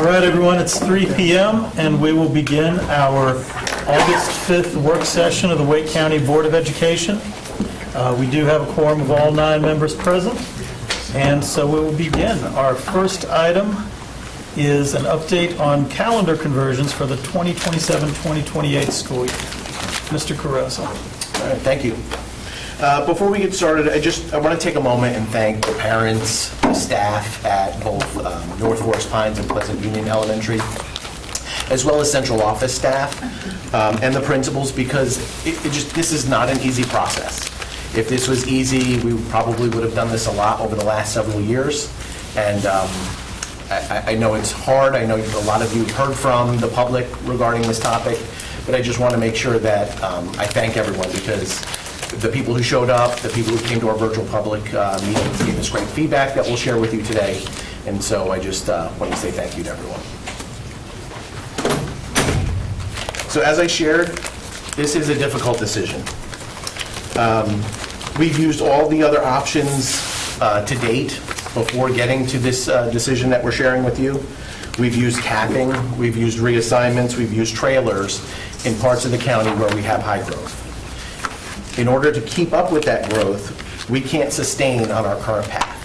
All right, everyone, it's 3 p.m. and we will begin our August 5th work session of the Wake County Board of Education. We do have a quorum of all 9 members present, and so we will begin. Our first item is an update on calendar conversions for the 2027-2028 school year. Mr. Carrozza. All right, thank you. Before we get started, I want to take a moment and thank the parents, the staff at both North Forest Pines and Pleasant Union Elementary, as well as central office staff and the principals, because this is not an easy process. If this was easy, we probably would have done this a lot over the last several years. And I know it's hard. I know a lot of you have heard from the public regarding this topic, but I just want to make sure that I thank everyone, because the people who showed up, the people who came to our virtual public meetings gave us great feedback that we'll share with you today. And so I just want to say thank you to everyone. So as I shared, this is a difficult decision. We've used all the other options to date before getting to this decision that we're sharing with you. We've used capping, we've used reassignments, we've used trailers in parts of the county where we have high growth. In order to keep up with that growth, we can't sustain on our current path.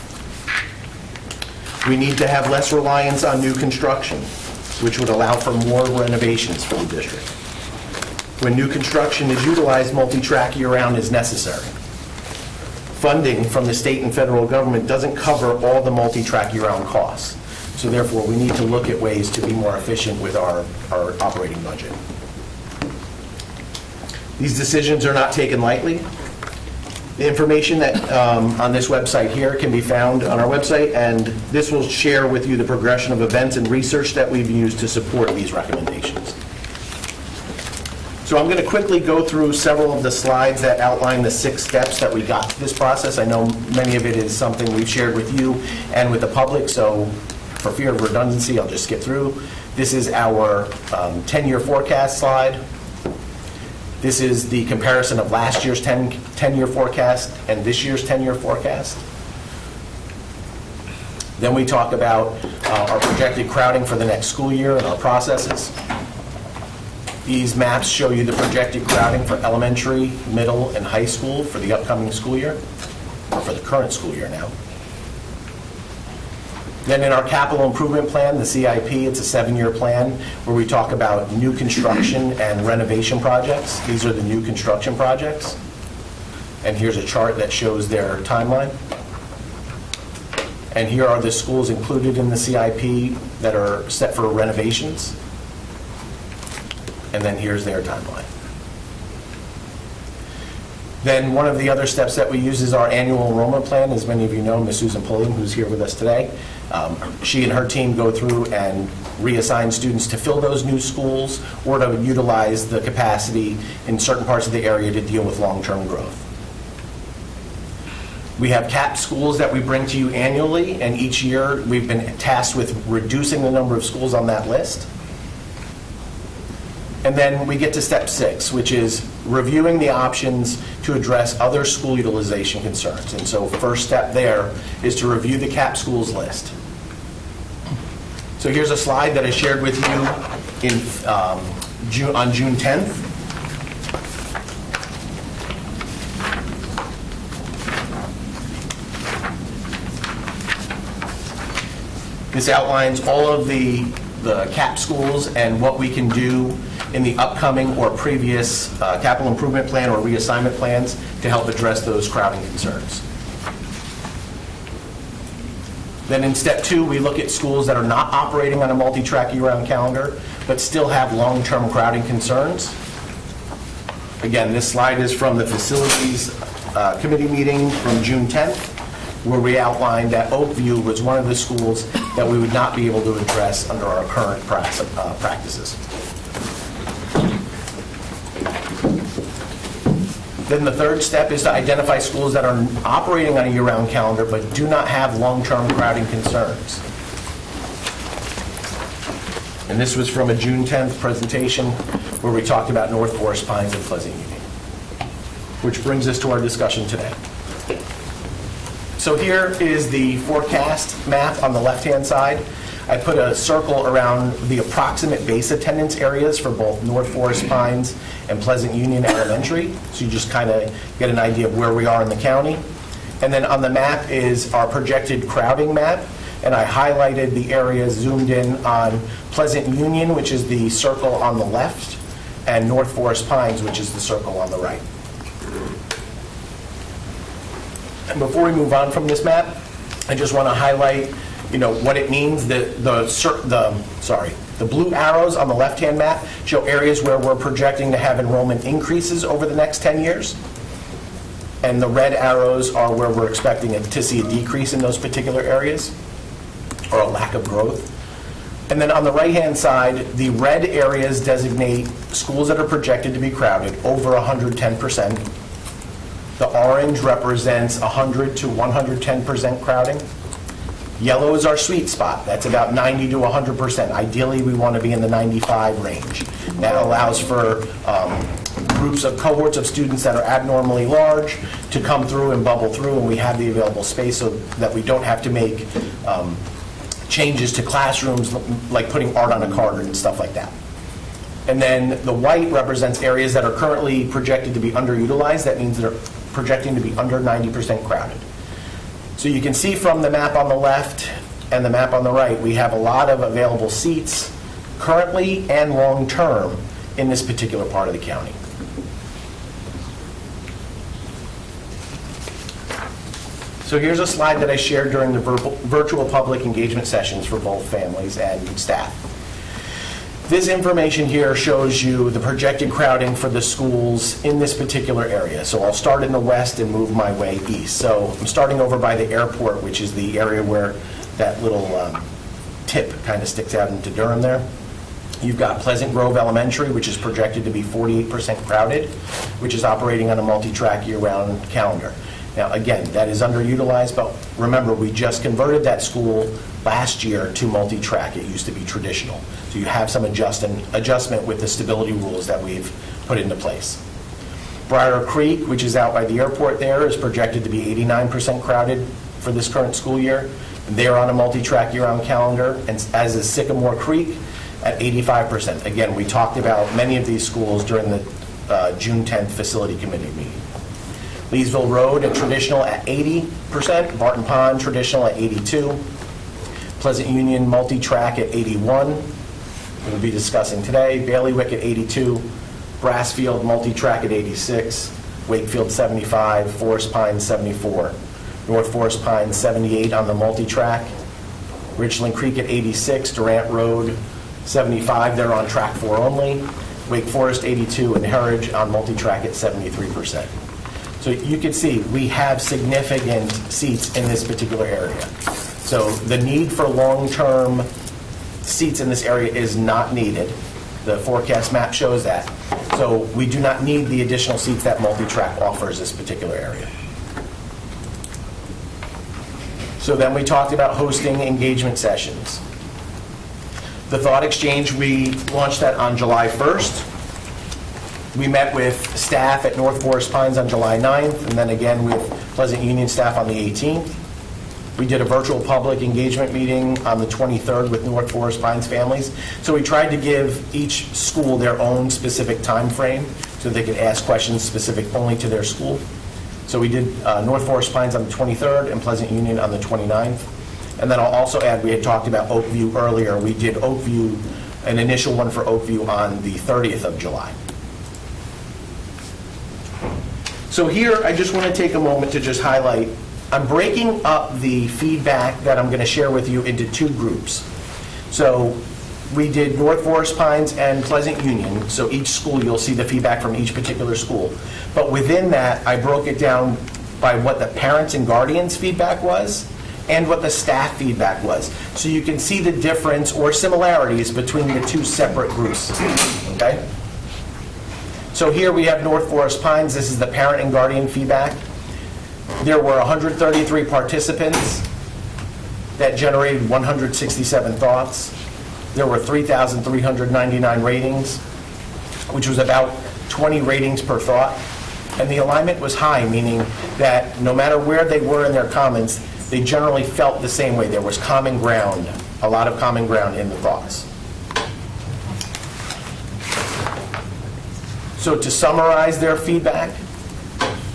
We need to have less reliance on new construction, which would allow for more renovations for the district. When new construction is utilized, multi-track year-round is necessary. Funding from the state and federal government doesn't cover all the multi-track year-round costs. So therefore, we need to look at ways to be more efficient with our operating budget. These decisions are not taken lightly. The information that on this website here can be found on our website, and this will share with you the progression of events and research that we've used to support these recommendations. So I'm going to quickly go through several of the slides that outline the 6 steps that we got to this process. I know many of it is something we've shared with you and with the public, so for fear of redundancy, I'll just skip through. This is our 10-year forecast slide. This is the comparison of last year's 10-year forecast and this year's 10-year forecast. Then we talk about our projected crowding for the next school year and our processes. These maps show you the projected crowding for elementary, middle, and high school for the upcoming school year, or for the current school year now. Then in our capital improvement plan, the CIP, it's a 7-year plan where we talk about new construction and renovation projects. These are the new construction projects. And here's a chart that shows their timeline. And here are the schools included in the CIP that are set for renovations. And then here's their timeline. Then one of the other steps that we use is our annual enrollment plan. As many of you know, Ms. Susan Pulliam, who's here with us today, she and her team go through and reassign students to fill those new schools or to utilize the capacity in certain parts of the area to deal with long-term growth. We have capped schools that we bring to you annually, and each year we've been tasked with reducing the number of schools on that list. And then we get to step 6, which is reviewing the options to address other school utilization concerns. And so first step there is to review the capped schools list. So here's a slide that I shared with you on June 10th. This outlines all of the capped schools and what we can do in the upcoming or previous capital improvement plan or reassignment plans to help address those crowding concerns. Then in step 2, we look at schools that are not operating on a multi-track year-round calendar, but still have long-term crowding concerns. Again, this slide is from the facilities committee meeting from June 10th, where we outlined that Oakview was one of the schools that we would not be able to address under our current practices. Then the third step is to identify schools that are operating on a year-round calendar but do not have long-term crowding concerns. And this was from a June 10th presentation where we talked about North Forest Pines and Pleasant Union. Which brings us to our discussion today. So here is the forecast map on the left-hand side. I put a circle around the approximate base attendance areas for both North Forest Pines and Pleasant Union Elementary, so you just kind of get an idea of where we are in the county. And then on the map is our projected crowding map, and I highlighted the areas zoomed in on Pleasant Union, which is the circle on the left, and North Forest Pines, which is the circle on the right. And before we move on from this map, I just want to highlight, what it means. The blue arrows on the left-hand map show areas where we're projecting to have enrollment increases over the next 10 years. And the red arrows are where we're expecting to see a decrease in those particular areas, or a lack of growth. And then on the right-hand side, the red areas designate schools that are projected to be crowded over 110%. The orange represents 100 to 110% crowding. Yellow is our sweet spot. That's about 90 to 100%. Ideally, we want to be in the 95 range. That allows for cohorts of students that are abnormally large to come through and bubble through, and we have the available space so that we don't have to make changes to classrooms, like putting art on a card and stuff like that. And then the white represents areas that are currently projected to be underutilized. That means they're projecting to be under 90% crowded. So you can see from the map on the left and the map on the right, we have a lot of available seats currently and long-term in this particular part of the county. So here's a slide that I shared during the virtual public engagement sessions for both families and staff. This information here shows you the projected crowding for the schools in this particular area. So I'll start in the west and move my way east. So I'm starting over by the airport, which is the area where that little tip kind of sticks out into Durham there. You've got Pleasant Grove Elementary, which is projected to be 48% crowded, which is operating on a multi-track year-round calendar. Now, again, that is underutilized, but remember, we just converted that school last year to multi-track. It used to be traditional. So you have some adjustment with the stability rules that we've put into place. Briar Creek, which is out by the airport there, is projected to be 89% crowded for this current school year. They're on a multi-track year-round calendar, and as is Sycamore Creek at 85%. Again, we talked about many of these schools during the June 10th facility committee meeting. Leesville Road at traditional at 80%, Barton Pond traditional at 82%, Pleasant Union multi-track at 81%, we'll be discussing today, Baileywick at 82%, Brassfield multi-track at 86%, Wakefield 75%, Forest Pines 74%, North Forest Pines 78% on the multi-track, Richland Creek at 86%, Durant Road 75%, they're on track 4 only, Wake Forest 82%, and Heritage on multi-track at 73%. So you can see we have significant seats in this particular area. So the need for long-term seats in this area is not needed. The forecast map shows that. So we do not need the additional seats that multi-track offers this particular area. So then we talked about hosting engagement sessions. The Thought Exchange, we launched that on July 1st. We met with staff at North Forest Pines on July 9th, and then again with Pleasant Union staff on the 18th. We did a virtual public engagement meeting on the 23rd with North Forest Pines families. So we tried to give each school their own specific time frame so they could ask questions specific only to their school. So we did North Forest Pines on the 23rd and Pleasant Union on the 29th. And then I'll also add, we had talked about Oakview earlier. We did Oakview, an initial one for Oakview on the 30th of July. So here, I just want to take a moment to just highlight, I'm breaking up the feedback that I'm going to share with you into 2 groups. So we did North Forest Pines and Pleasant Union, so each school, you'll see the feedback from each particular school. But within that, I broke it down by what the parents and guardians' feedback was and what the staff feedback was. So you can see the difference or similarities between the 2 separate groups, okay? So here we have North Forest Pines. This is the parent and guardian feedback. There were 133 participants that generated 167 thoughts. There were 3,399 ratings, which was about 20 ratings per thought. And the alignment was high, meaning that no matter where they were in their comments, they generally felt the same way. There was common ground a lot of common ground in the thoughts. So to summarize their feedback,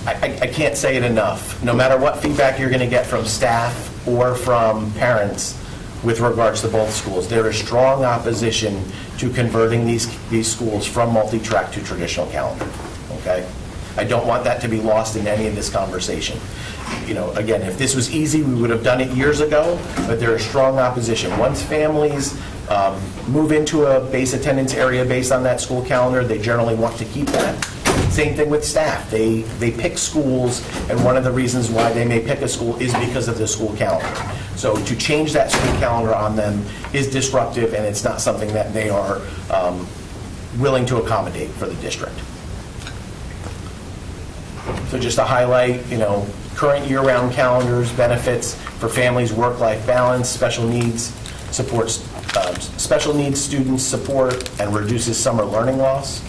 I can't say it enough. No matter what feedback you're going to get from staff or from parents with regards to both schools, there is strong opposition to converting these schools from multi-track to traditional calendar, okay? I don't want that to be lost in any of this conversation. You know, again, if this was easy, we would have done it years ago, but there is strong opposition. Once families move into a base attendance area based on that school calendar, they generally want to keep that. Same thing with staff. They pick schools, and one of the reasons why they may pick a school is because of the school calendar. So to change that school calendar on them is disruptive, and it's not something that they are willing to accommodate for the district. So just to highlight, you know, current year-round calendars, benefits for families, work-life balance, special needs, supports special needs students support, and reduces summer learning loss.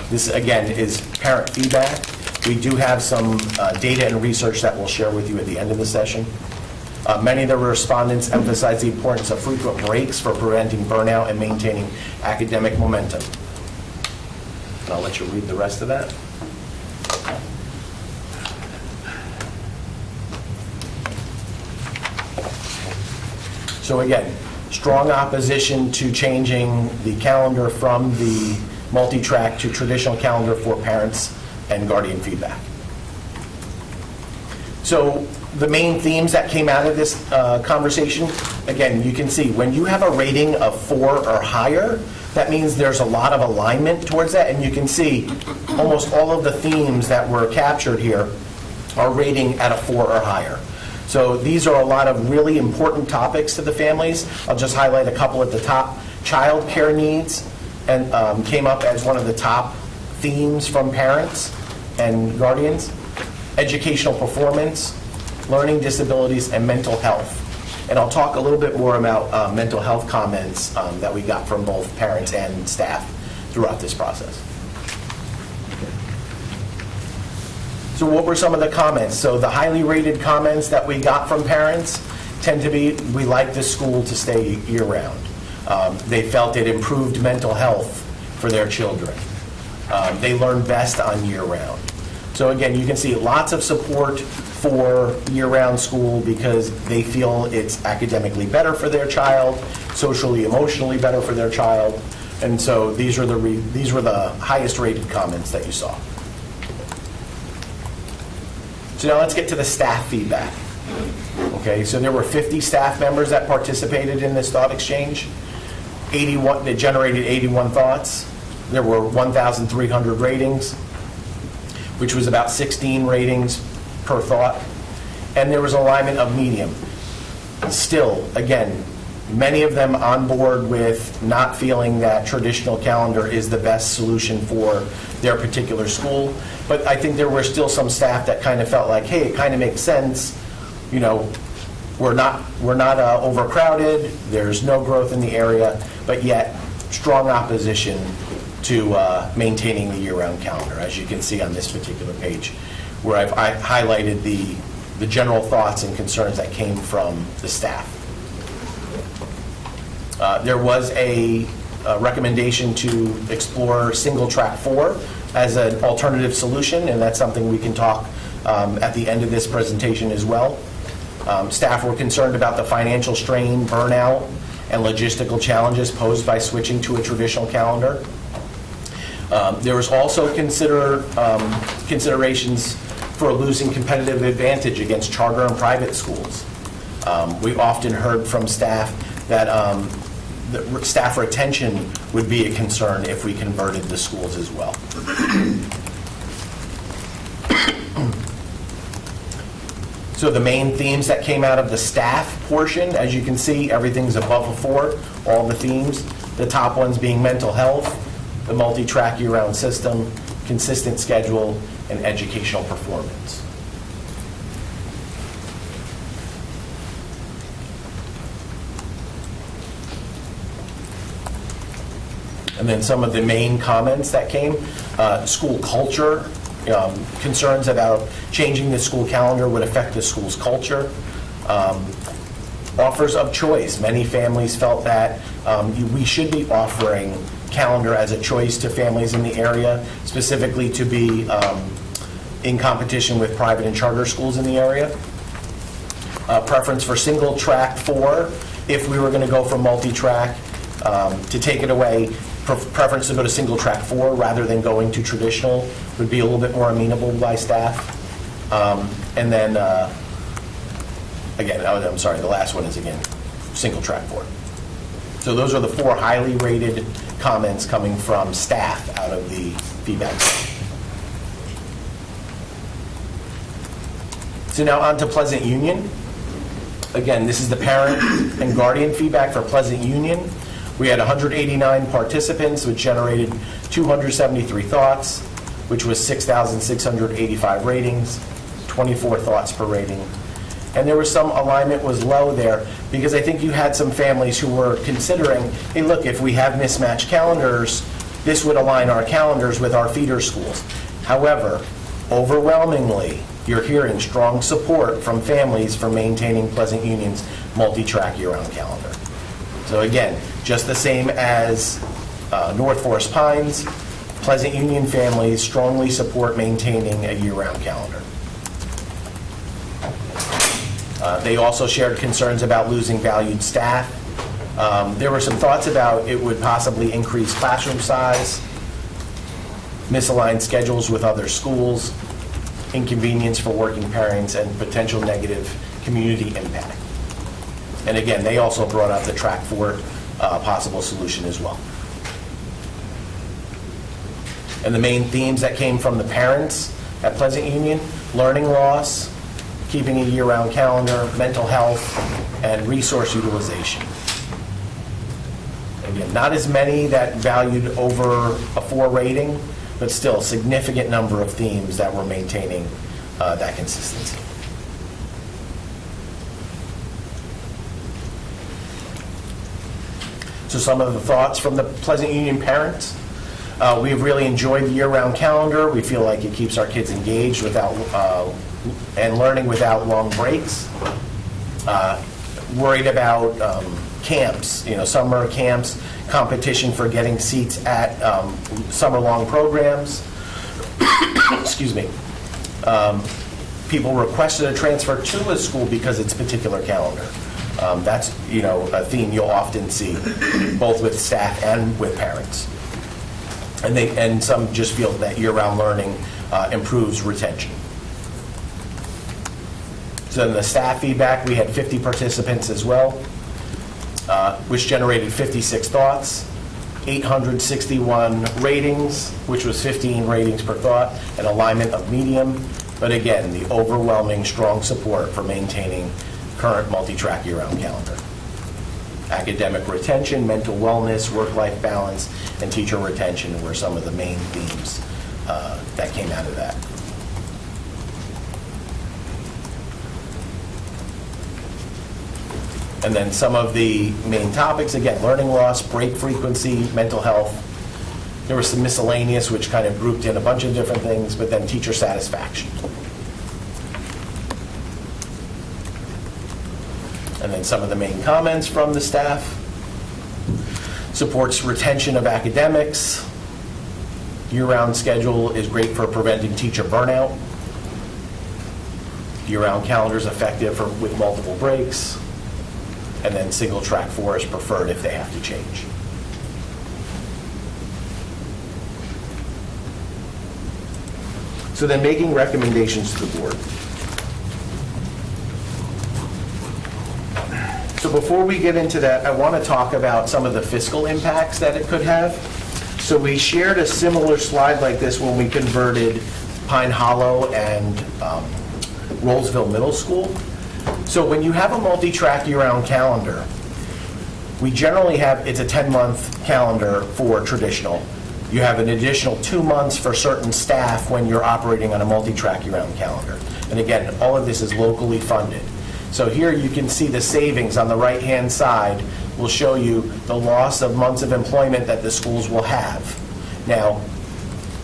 This, again, is parent feedback. We do have some data and research that we'll share with you at the end of the session. Many of the respondents emphasize the importance of frequent breaks for preventing burnout and maintaining academic momentum. And I'll let you read the rest of that. So again, strong opposition to changing the calendar from the multi-track to traditional calendar for parents and guardian feedback. So the main themes that came out of this conversation, again, you can see when you have a rating of 4 or higher, that means there's a lot of alignment towards that, and you can see almost all of the themes that were captured here are rating at a 4 or higher. So these are a lot of really important topics to the families. I'll just highlight a couple at the top. Child care needs and came up as one of the top themes from parents and guardians. Educational performance, learning disabilities, and mental health. And I'll talk a little bit more about mental health comments that we got from both parents and staff throughout this process. So what were some of the comments? So the highly rated comments that we got from parents tend to be, we like this school to stay year-round. They felt it improved mental health for their children. They learn best on year-round. So again, you can see lots of support for year-round school because they feel it's academically better for their child, socially, emotionally better for their child. And so these were the highest rated comments that you saw. So now let's get to the staff feedback. Okay, so there were 50 staff members that participated in this thought exchange. 81, it generated 81 thoughts. There were 1,300 ratings, which was about 16 ratings per thought. And there was alignment of medium. Still, again, many of them on board with not feeling that traditional calendar is the best solution for their particular school. But I think there were still some staff that kind of felt like, hey, it kind of makes sense. You know, we're not overcrowded. There's no growth in the area, but yet strong opposition to maintaining the year-round calendar, as you can see on this particular page, where I highlighted the general thoughts and concerns that came from the staff. There was a recommendation to explore single track 4 as an alternative solution, and that's something we can talk at the end of this presentation as well. Staff were concerned about the financial strain, burnout, and logistical challenges posed by switching to a traditional calendar. There was also considerations for losing competitive advantage against charter and private schools. We often heard from staff that staff retention would be a concern if we converted the schools as well. So the main themes that came out of the staff portion, as you can see, everything's above a 4, all the themes. The top ones being mental health, the multi-track year-round system, consistent schedule, and educational performance. And then some of the main comments that came, school culture, concerns about changing the school calendar would affect the school's culture. Offers of choice. Many families felt that we should be offering calendar as a choice to families in the area, specifically to be in competition with private and charter schools in the area. Preference for single track 4, if we were going to go for multi-track, to take it away, preference to go to single track 4 rather than going to traditional would be a little bit more amenable by staff. And then, again, I'm sorry, the last one is, again, single track 4. So those are the 4 highly rated comments coming from staff out of the feedback. So now on to Pleasant Union. Again, this is the parent and guardian feedback for Pleasant Union. We had 189 participants, which generated 273 thoughts, which was 6,685 ratings, 24 thoughts per rating. And there was some alignment was low there, because I think you had some families who were considering, hey, look, if we have mismatched calendars, this would align our calendars with our feeder schools. However, overwhelmingly, you're hearing strong support from families for maintaining Pleasant Union's multi-track year-round calendar. So again, just the same as North Forest Pines, Pleasant Union families strongly support maintaining a year-round calendar. They also shared concerns about losing valued staff. There were some thoughts about it would possibly increase classroom size, misaligned schedules with other schools, inconvenience for working parents, and potential negative community impact. And again, they also brought up the track 4 possible solution as well. And the main themes that came from the parents at Pleasant Union: learning loss, keeping a year-round calendar, mental health, and resource utilization. Again, not as many that valued over a 4 rating, but still a significant number of themes that were maintaining that consistency. So some of the thoughts from the Pleasant Union parents. We've really enjoyed the year-round calendar. We feel like it keeps our kids engaged without and learning without long breaks. Worried about camps, summer camps, competition for getting seats at summer-long programs. Excuse me. People requested a transfer to a school because it's particular calendar. That's a theme you'll often see, both with staff and with parents. And some just feel that year-round learning improves retention. So in the staff feedback, we had 50 participants as well, which generated 56 thoughts, 861 ratings, which was 15 ratings per thought, an alignment of medium. But again, the overwhelming strong support for maintaining current multi-track year-round calendar. Academic retention, mental wellness, work-life balance, and teacher retention were some of the main themes that came out of that. And then some of the main topics, again, learning loss, break frequency, mental health. There was some miscellaneous, which kind of grouped in a bunch of different things, but then teacher satisfaction. And then some of the main comments from the staff. Supports retention of academics. Year-round schedule is great for preventing teacher burnout. Year-round calendar is effective with multiple breaks. And then single track 4 is preferred if they have to change. So then making recommendations to the board. So before we get into that, I want to talk about some of the fiscal impacts that it could have. So we shared a similar slide like this when we converted Pine Hollow and Rollsville Middle School. So when you have a multi-track year-round calendar, we generally have, it's a 10-month calendar for traditional. You have an additional 2 months for certain staff when you're operating on a multi-track year-round calendar. And again, all of this is locally funded. So here you can see the savings on the right-hand side will show you the loss of months of employment that the schools will have. Now,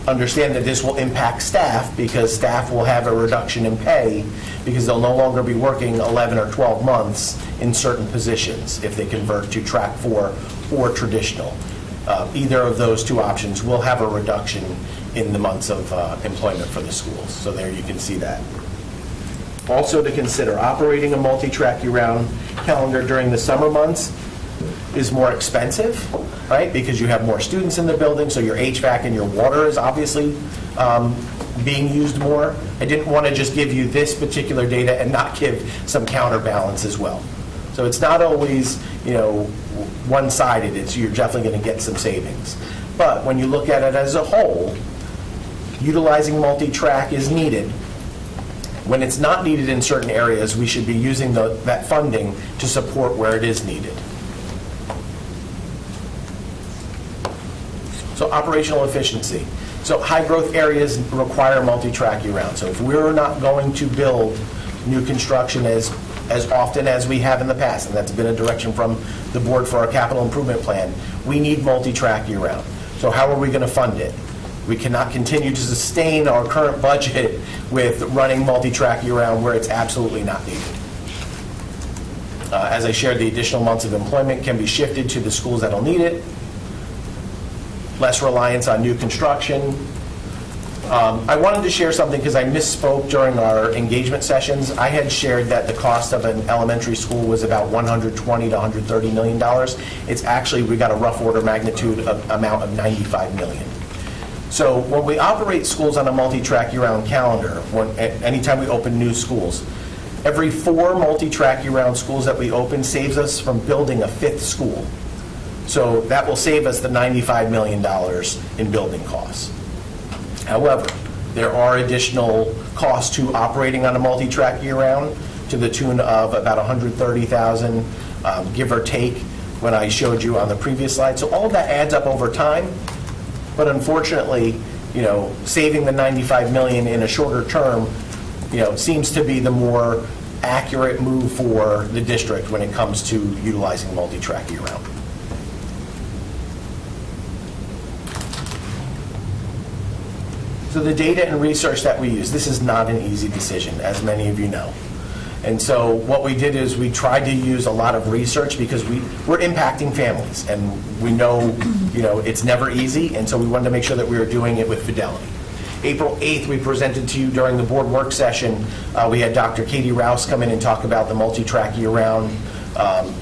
understand that this will impact staff because staff will have a reduction in pay because they'll no longer be working 11 or 12 months in certain positions if they convert to track 4 or traditional. Either of those two options will have a reduction in the months of employment for the schools. So there you can see that. Also to consider, operating a multi-track year-round calendar during the summer months is more expensive, right? Because you have more students in the building, so your HVAC and your water is obviously being used more. I didn't want to just give you this particular data and not give some counterbalance as well. So it's not always, one-sided. You're definitely going to get some savings. But when you look at it as a whole, utilizing multi-track is needed. When it's not needed in certain areas, we should be using that funding to support where it is needed. So operational efficiency. So high growth areas require multi-track year-round. So if we're not going to build new construction as often as we have in the past, and that's been a direction from the board for our capital improvement plan, we need multi-track year-round. So how are we going to fund it? We cannot continue to sustain our current budget with running multi-track year-round where it's absolutely not needed. As I shared, the additional months of employment can be shifted to the schools that'll need it. Less reliance on new construction. I wanted to share something because I misspoke during our engagement sessions. I had shared that the cost of an elementary school was about $120 to $130 million. It's actually, we got a rough order magnitude amount of $95 million. So when we operate schools on a multi-track year-round calendar, anytime we open new schools, every 4 multi-track year-round schools that we open saves us from building a 5th school. So that will save us the $95 million in building costs. However, there are additional costs to operating on a multi-track year-round to the tune of about $130,000, give or take, when I showed you on the previous slide. So all of that adds up over time. But unfortunately, saving the $95 million in a shorter term, seems to be the more accurate move for the district when it comes to utilizing multi-track year-round. So the data and research that we use, this is not an easy decision, as many of you know. And so what we did is we tried to use a lot of research because we're impacting families, and we know, it's never easy, and so we wanted to make sure that we were doing it with fidelity. April 8th, we presented to you during the board work session, we had Dr. Katie Rouse come in and talk about the multi-track year-round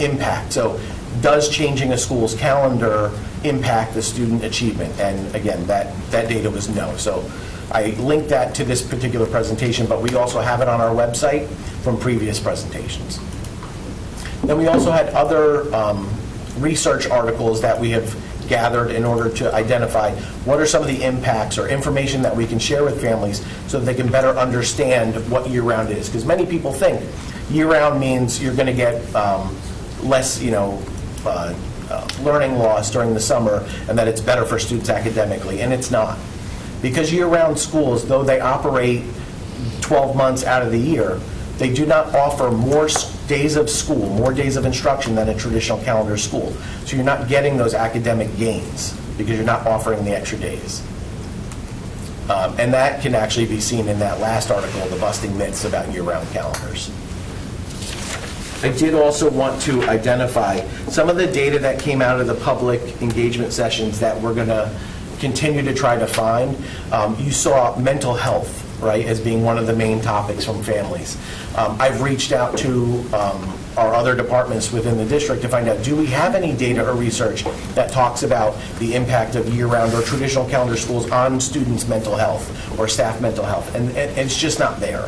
impact. So does changing a school's calendar impact the student achievement? And again, that data was no. So I linked that to this particular presentation, but we also have it on our website from previous presentations. Then we also had other research articles that we have gathered in order to identify what are some of the impacts or information that we can share with families so that they can better understand what year-round is. Because many people think year-round means you're going to get less, learning loss during the summer, and that it's better for students academically, and it's not. Because year-round schools, though they operate 12 months out of the year, they do not offer more days of school, more days of instruction than a traditional calendar school. So you're not getting those academic gains because you're not offering the extra days. And that can actually be seen in that last article, The Busting Myths About Year-Round Calendars. I did also want to identify some of the data that came out of the public engagement sessions that we're going to continue to try to find. You saw mental health, right, as being one of the main topics from families. I've reached out to our other departments within the district to find out, do we have any data or research that talks about the impact of year-round or traditional calendar schools on students' mental health or staff mental health? And it's just not there.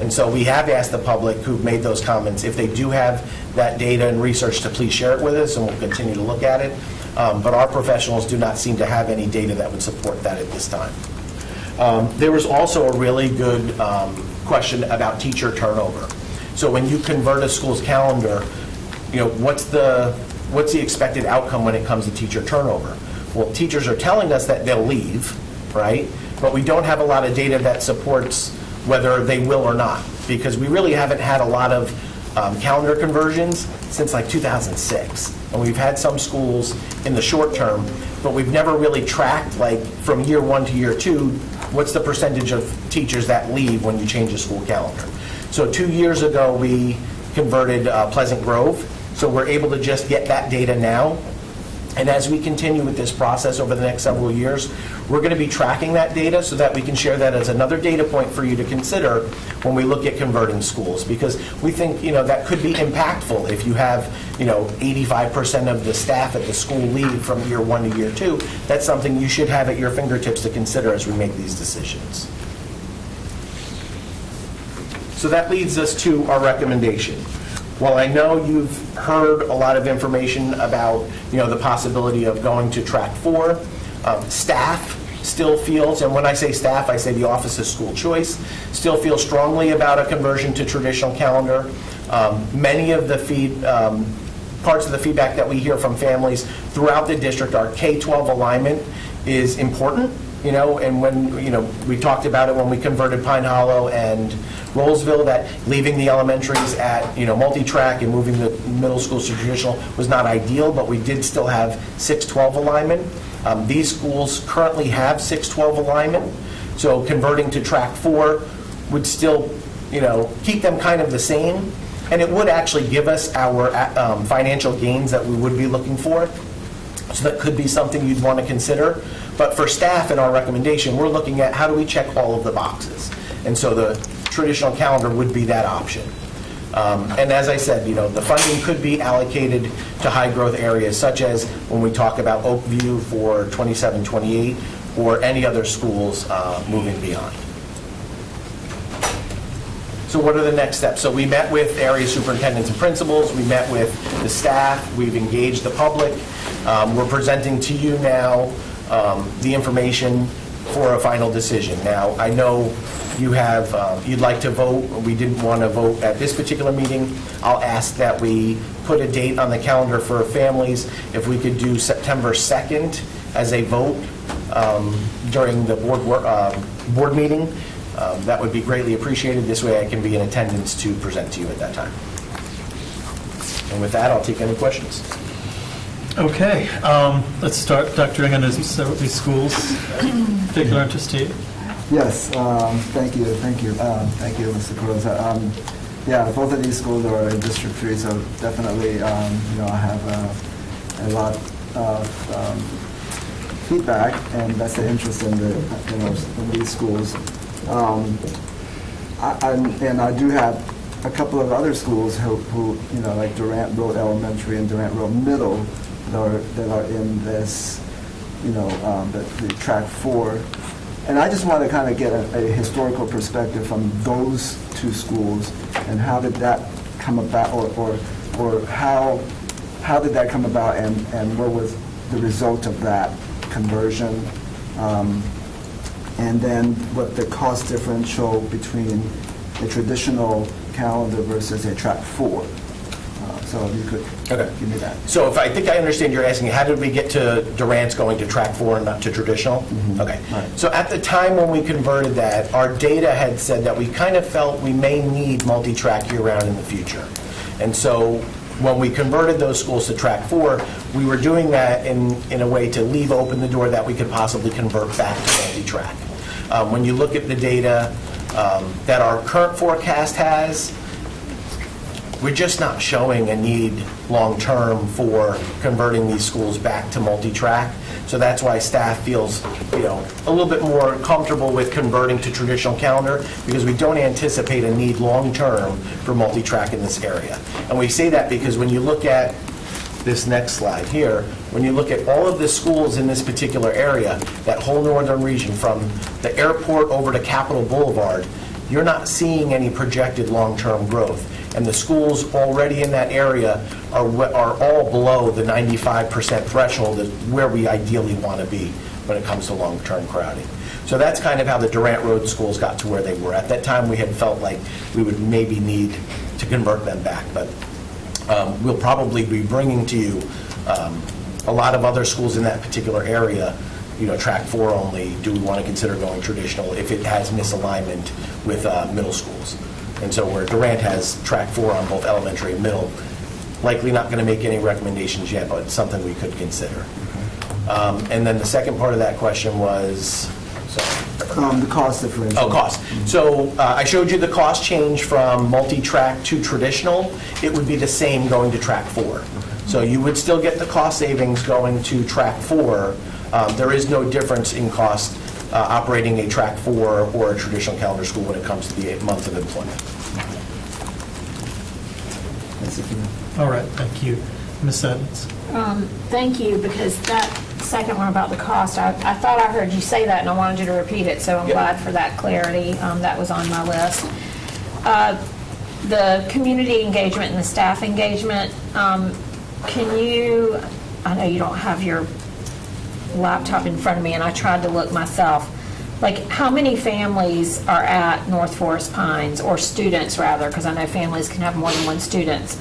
And so we have asked the public who've made those comments, if they do have that data and research, to please share it with us, and we'll continue to look at it. But our professionals do not seem to have any data that would support that at this time. There was also a really good question about teacher turnover. So when you convert a school's calendar, what's the expected outcome when it comes to teacher turnover? Well, teachers are telling us that they'll leave, right? But we don't have a lot of data that supports whether they will or not, because we really haven't had a lot of calendar conversions since like 2006. And we've had some schools in the short term, but we've never really tracked, like, from year 1 to year 2, what's the percentage of teachers that leave when you change a school calendar. So 2 years ago, we converted Pleasant Grove, so we're able to just get that data now. And as we continue with this process over the next several years, we're going to be tracking that data so that we can share that as another data point for you to consider when we look at converting schools. Because we think, that could be impactful if you have, 85% of the staff at the school leave from year 1 to year 2. That's something you should have at your fingertips to consider as we make these decisions. So that leads us to our recommendation. While I know you've heard a lot of information about, the possibility of going to track 4, staff still feels, and when I say staff, I say the Office of School Choice, still feels strongly about a conversion to traditional calendar. Many of the parts of the feedback that we hear from families throughout the district are K-12 alignment is important. And when, we talked about it when we converted Pine Hollow and Rollsville, that leaving the elementaries at, multi-track and moving the middle schools to traditional was not ideal, but we did still have 6-12 alignment. These schools currently have 6-12 alignment, so converting to track 4 would still, keep them kind of the same, and it would actually give us our financial gains that we would be looking for. So that could be something you'd want to consider. But for staff in our recommendation, we're looking at how do we check all of the boxes. And so the traditional calendar would be that option. And as I said, the funding could be allocated to high growth areas such as when we talk about Oakview for 27-28 or any other schools moving beyond. So what are the next steps? So we met with area superintendents and principals, we met with the staff, we've engaged the public. We're presenting to you now the information for a final decision. Now, I know you have, you'd like to vote. We didn't want to vote at this particular meeting. I'll ask that we put a date on the calendar for families. If we could do September 2nd as a vote during the board meeting, that would be greatly appreciated. This way I can be in attendance to present to you at that time. And with that, I'll take any questions. Okay, let's start. Dr. Ing, as you start with these schools, particular interest to you? Yes, thank you, Mr. Cruz. Yeah, both of these schools are in District 3, so definitely, I have a lot of feedback, and that's the interest in in these schools. And I do have a couple of other schools who like Durant Road Elementary and Durant Road Middle that are in this, the track 4. And I just want to kind of get a historical perspective from those two schools and how did that come about, or how did that come about, and what was the result of that conversion, and then what the cost differential between a traditional calendar versus a track 4. So if you could give me that. So if I think I understand, you're asking, how did we get to Durant's going to track 4 and not to traditional? Mm-hmm. Okay. Right. So at the time when we converted that, our data had said that we kind of felt we may need multi-track year-round in the future. And so when we converted those schools to track 4, we were doing that in a way to leave open the door that we could possibly convert back to multi-track. When you look at the data that our current forecast has, we're just not showing a need long-term for converting these schools back to multi-track. So that's why staff feels, a little bit more comfortable with converting to traditional calendar, because we don't anticipate a need long-term for multi-track in this area. And we say that because when you look at this next slide here, when you look at all of the schools in this particular area, that whole northern region from the airport over to Capitol Boulevard, you're not seeing any projected long-term growth. And the schools already in that area are all below the 95% threshold of where we ideally want to be when it comes to long-term crowding. So that's kind of how the Durant Road schools got to where they were. At that time, we had felt like we would maybe need to convert them back, but we'll probably be bringing to you a lot of other schools in that particular area, track 4 only. Do we want to consider going traditional if it has misalignment with middle schools? And so where Durant has track 4 on both elementary and middle, likely not going to make any recommendations yet, but it's something we could consider. And then the second part of that question was, sorry. The cost differential. Oh, cost. So I showed you the cost change from multi-track to traditional. It would be the same going to track 4. So you would still get the cost savings going to track 4. There is no difference in cost operating a track 4 or a traditional calendar school when it comes to the 8 months of employment. That's it for me. All right, thank you. Ms. Evans? Thank you, because that second one about the cost, I thought I heard you say that, and I wanted you to repeat it, so I'm Yep. glad for that clarity. That was on my list. The community engagement and the staff engagement, can you, I know you don't have your laptop in front of me, and I tried to look myself, like, how many families are at North Forest Pines, or students rather, because I know families can have more than one student,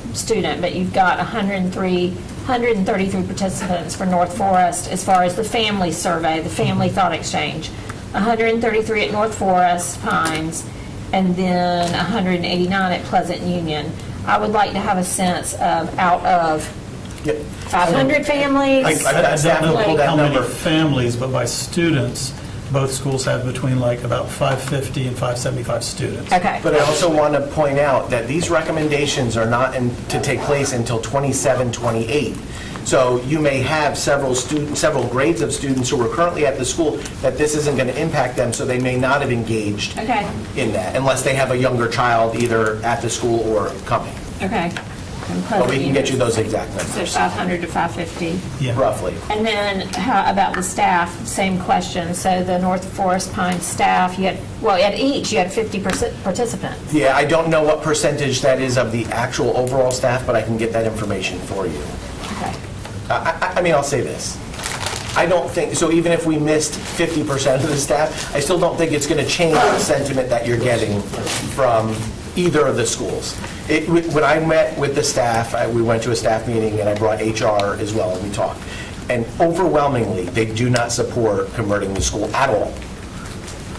but you've got 133 participants for North Forest as far as the family survey, the family thought exchange. 133 at North Forest Pines, and then 189 at Pleasant Union. I would like to have a sense of, out of Yep. 500 families. I've got staff I to don't pull know that how many number. families, but by students, both schools have between like about 550 and 575 students. Okay. But I also want to point out that these recommendations are not to take place until 27, 28. So you may have several grades of students who are currently at the school that this isn't going to impact them, so they may not have engaged Okay. in that, unless they have a younger child either at the school or coming. Okay. And But Pleasant we can get you Union. those exact So numbers, 500 to 550. Yeah. roughly. And then how about the staff? Same question. So the North Forest Pines staff, you had, well, at each, you had 50 participants. Yeah, I don't know what percentage that is of the actual overall staff, but I can get that information for you. Okay. I mean, I'll say this. I don't think, so even if we missed 50% of the staff, I still don't think it's going to change the sentiment that you're getting from either of the schools. When I met with the staff, we went to a staff meeting and I brought HR as well and we talked. And overwhelmingly, they do not support converting the school at all,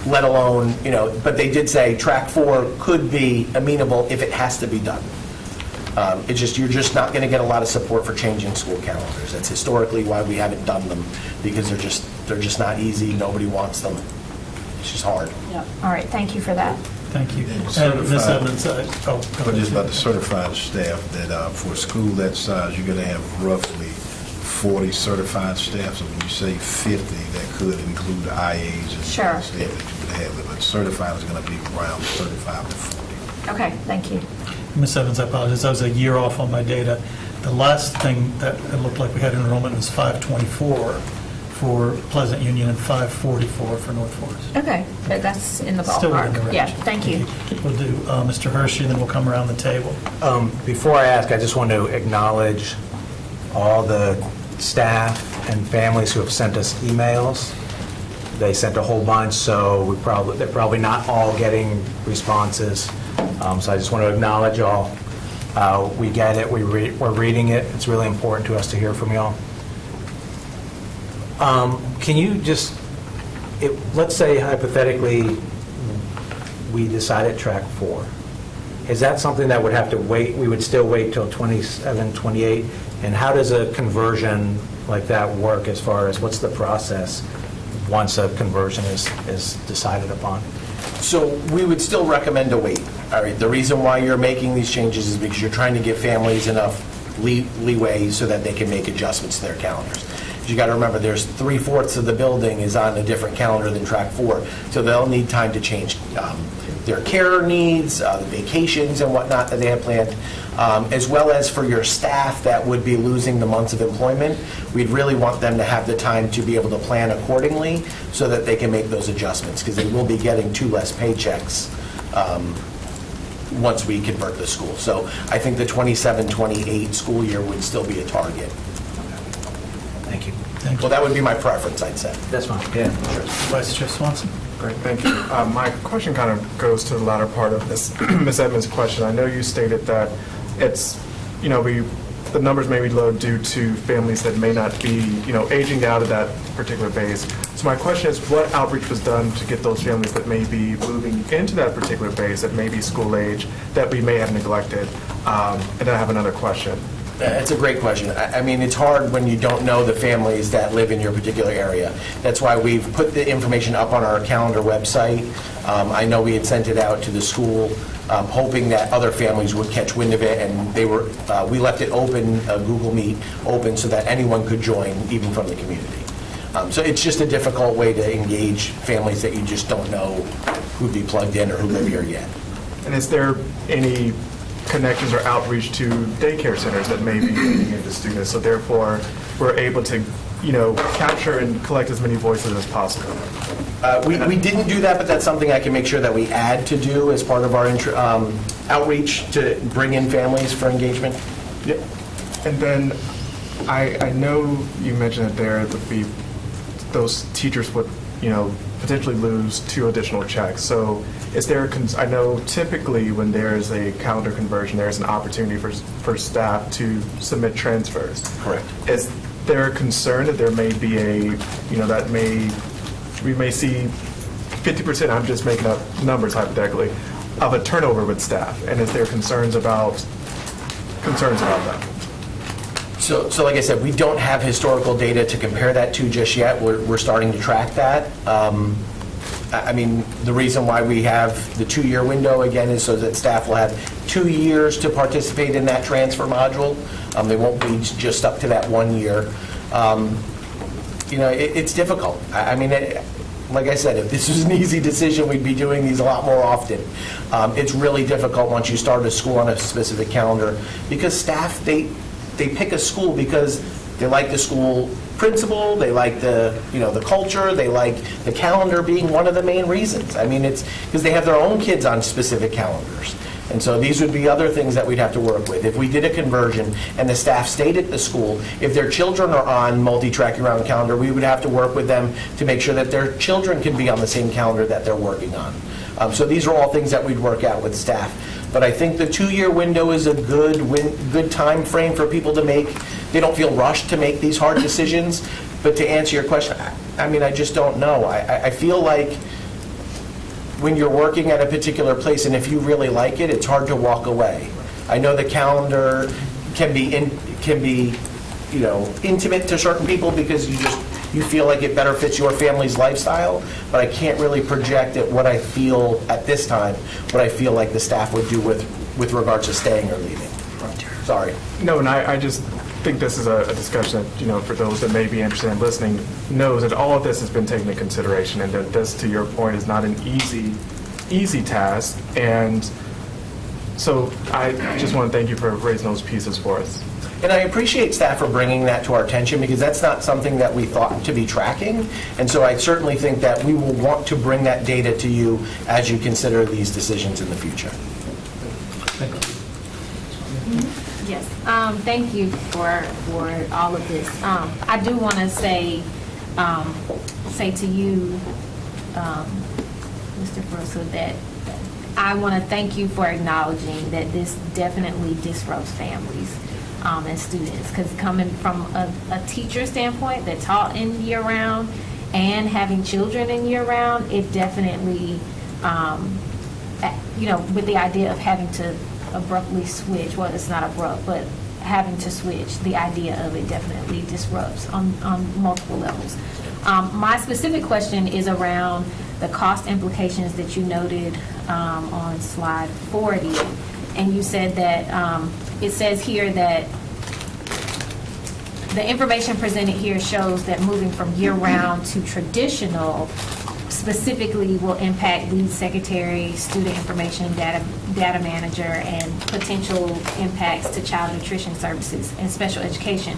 let alone, but they did say track 4 could be amenable if it has to be done. You're just not going to get a lot of support for changing school calendars. That's historically why we haven't done them, because they're just not easy. Nobody wants them. It's just hard. Yep. All right, thank you for that. Thank you. And Ms. Certified. Evans, go But ahead. just about the certified staff, that for a school that size, you're going to have roughly 40 certified staff. So when you say 50, that could include IAs and Sure. staff that you would have. But certified is going to be around 35 to 40. Okay, thank you. Ms. Evans, I apologize, I was a year off on my data. The last thing that it looked like we had enrollment was 524 for Pleasant Union and 544 for North Forest. Okay, but that's in the Still within the ballpark. range. Yeah, thank you. We'll do Mr. Hershey, then we'll come around the table. Before I ask, I just want to acknowledge all the staff and families who have sent us emails. They sent a whole bunch, so they're probably not all getting responses. So I just want to acknowledge all. We get it, we're reading it. It's really important to us to hear from y'all. Can you just, let's say hypothetically, we decided track 4. Is that something that would have to wait, we would still wait till 27, 28? And how does a conversion like that work as far as what's the process once a conversion is decided upon? So we would still recommend a wait. All right, the reason why you're making these changes is because you're trying to give families enough leeway so that they can make adjustments to their calendars. You got to remember, there's 3/4 of the building is on a different calendar than track 4, so they'll need time to change their care needs, the vacations and whatnot that they have planned, as well as for your staff that would be losing the months of employment. We'd really want them to have the time to be able to plan accordingly so that they can make those adjustments, because they will be getting 2 less paychecks once we convert the school. So I think the 27-28 school year would still be a target. Thank you. Thank Well, you. that would be my preference, I'd say. That's fine, yeah. Vice Chair Swanson? Great, thank you. My question kind of goes to the latter part of this, Ms. Edmonds' question. I know you stated that it's, we the numbers may be low due to families that may not be, aging out of that particular base. So my question is, what outreach was done to get those families that may be moving into that particular base, that may be school age, that we may have neglected? And then I have another question. It's a great question. I mean, it's hard when you don't know the families that live in your particular area. That's why we've put the information up on our calendar website. I know we had sent it out to the school, hoping that other families would catch wind of it, and we left it open, Google Meet open, so that anyone could join, even from the community. So it's just a difficult way to engage families that you just don't know who'd be plugged in or who live here yet. And is there any connections or outreach to daycare centers that may be bringing in the students? So therefore, we're able to, capture and collect as many voices as possible. We didn't do that, but that's something I can make sure that we add to do as part of our outreach to bring in families for engagement. Yep. And then I know you mentioned that there would be, those teachers would, potentially lose 2 additional checks. So is there, I know typically when there is a calendar conversion, there's an opportunity for staff to submit transfers. Correct. Is there a concern that there may be we may see 50%, I'm just making up numbers hypothetically, of a turnover with staff? And is there concerns about that? So like I said, we don't have historical data to compare that to just yet. We're starting to track that. I mean, the reason why we have the 2-year window, again, is so that staff will have 2 years to participate in that transfer module. They won't be just up to that 1 year. It's difficult. I mean, like I said, if this was an easy decision, we'd be doing these a lot more often. It's really difficult once you start a school on a specific calendar, because staff, they pick a school because they like the school principal, they like the culture, they like the calendar being one of the main reasons. I mean, it's because they have their own kids on specific calendars. And so these would be other things that we'd have to work with. If we did a conversion and the staff stayed at the school, if their children are on multi-track year-round calendar, we would have to work with them to make sure that their children can be on the same calendar that they're working on. So these are all things that we'd work out with staff. But I think the 2-year window is a good time frame for people to make. They don't feel rushed to make these hard decisions. But to answer your question, I mean, I just don't know. I feel like when you're working at a particular place, and if you really like it, it's hard to walk away. I know the calendar can be intimate to certain people because you feel like it better fits your family's lifestyle, but I can't really project at what I feel at this time, what I feel like the staff would do with regards to staying or leaving. Sorry. No, and I just think this is a discussion that, for those that may be interested in listening, knows that all of this has been taken into consideration, and that this, to your point, is not an easy task. And so I just want to thank you for raising those pieces for us. And I appreciate staff for bringing that to our attention, because that's not something that we thought to be tracking. And so I certainly think that we will want to bring that data to you as you consider these decisions in the future. Yes, thank you for all of this. I do want to say to you, Mr. Furusa, that I want to thank you for acknowledging that this definitely disrupts families and students, because coming from a teacher standpoint that taught in year-round and having children in year-round, it definitely, with the idea of having to abruptly switch, well, it's not abrupt, but having to switch, the idea of it definitely disrupts on multiple levels. My specific question is around the cost implications that you noted on slide 40, and you said that it says here that the information presented here shows that moving from year-round to traditional specifically will impact lead secretary, student information data manager, and potential impacts to child nutrition services and special education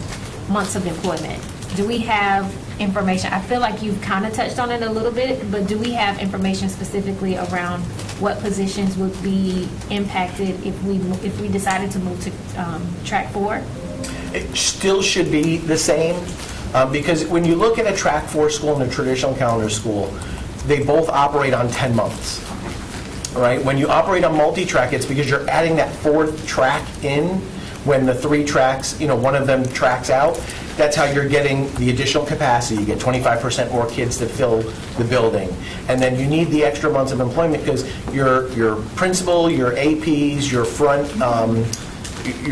months of employment. Do we have information? I feel like you've kind of touched on it a little bit, but do we have information specifically around what positions would be impacted if we decided to move to track 4? It still should be the same, because when you look at a track 4 school and a traditional calendar school, they both operate on 10 months, right? When you operate on multi-track, it's because you're adding that 4th track in when the 3 tracks, one of them tracks out, that's how you're getting the additional capacity. You get 25% more kids to fill the building. And then you need the extra months of employment because your principal, your APs, your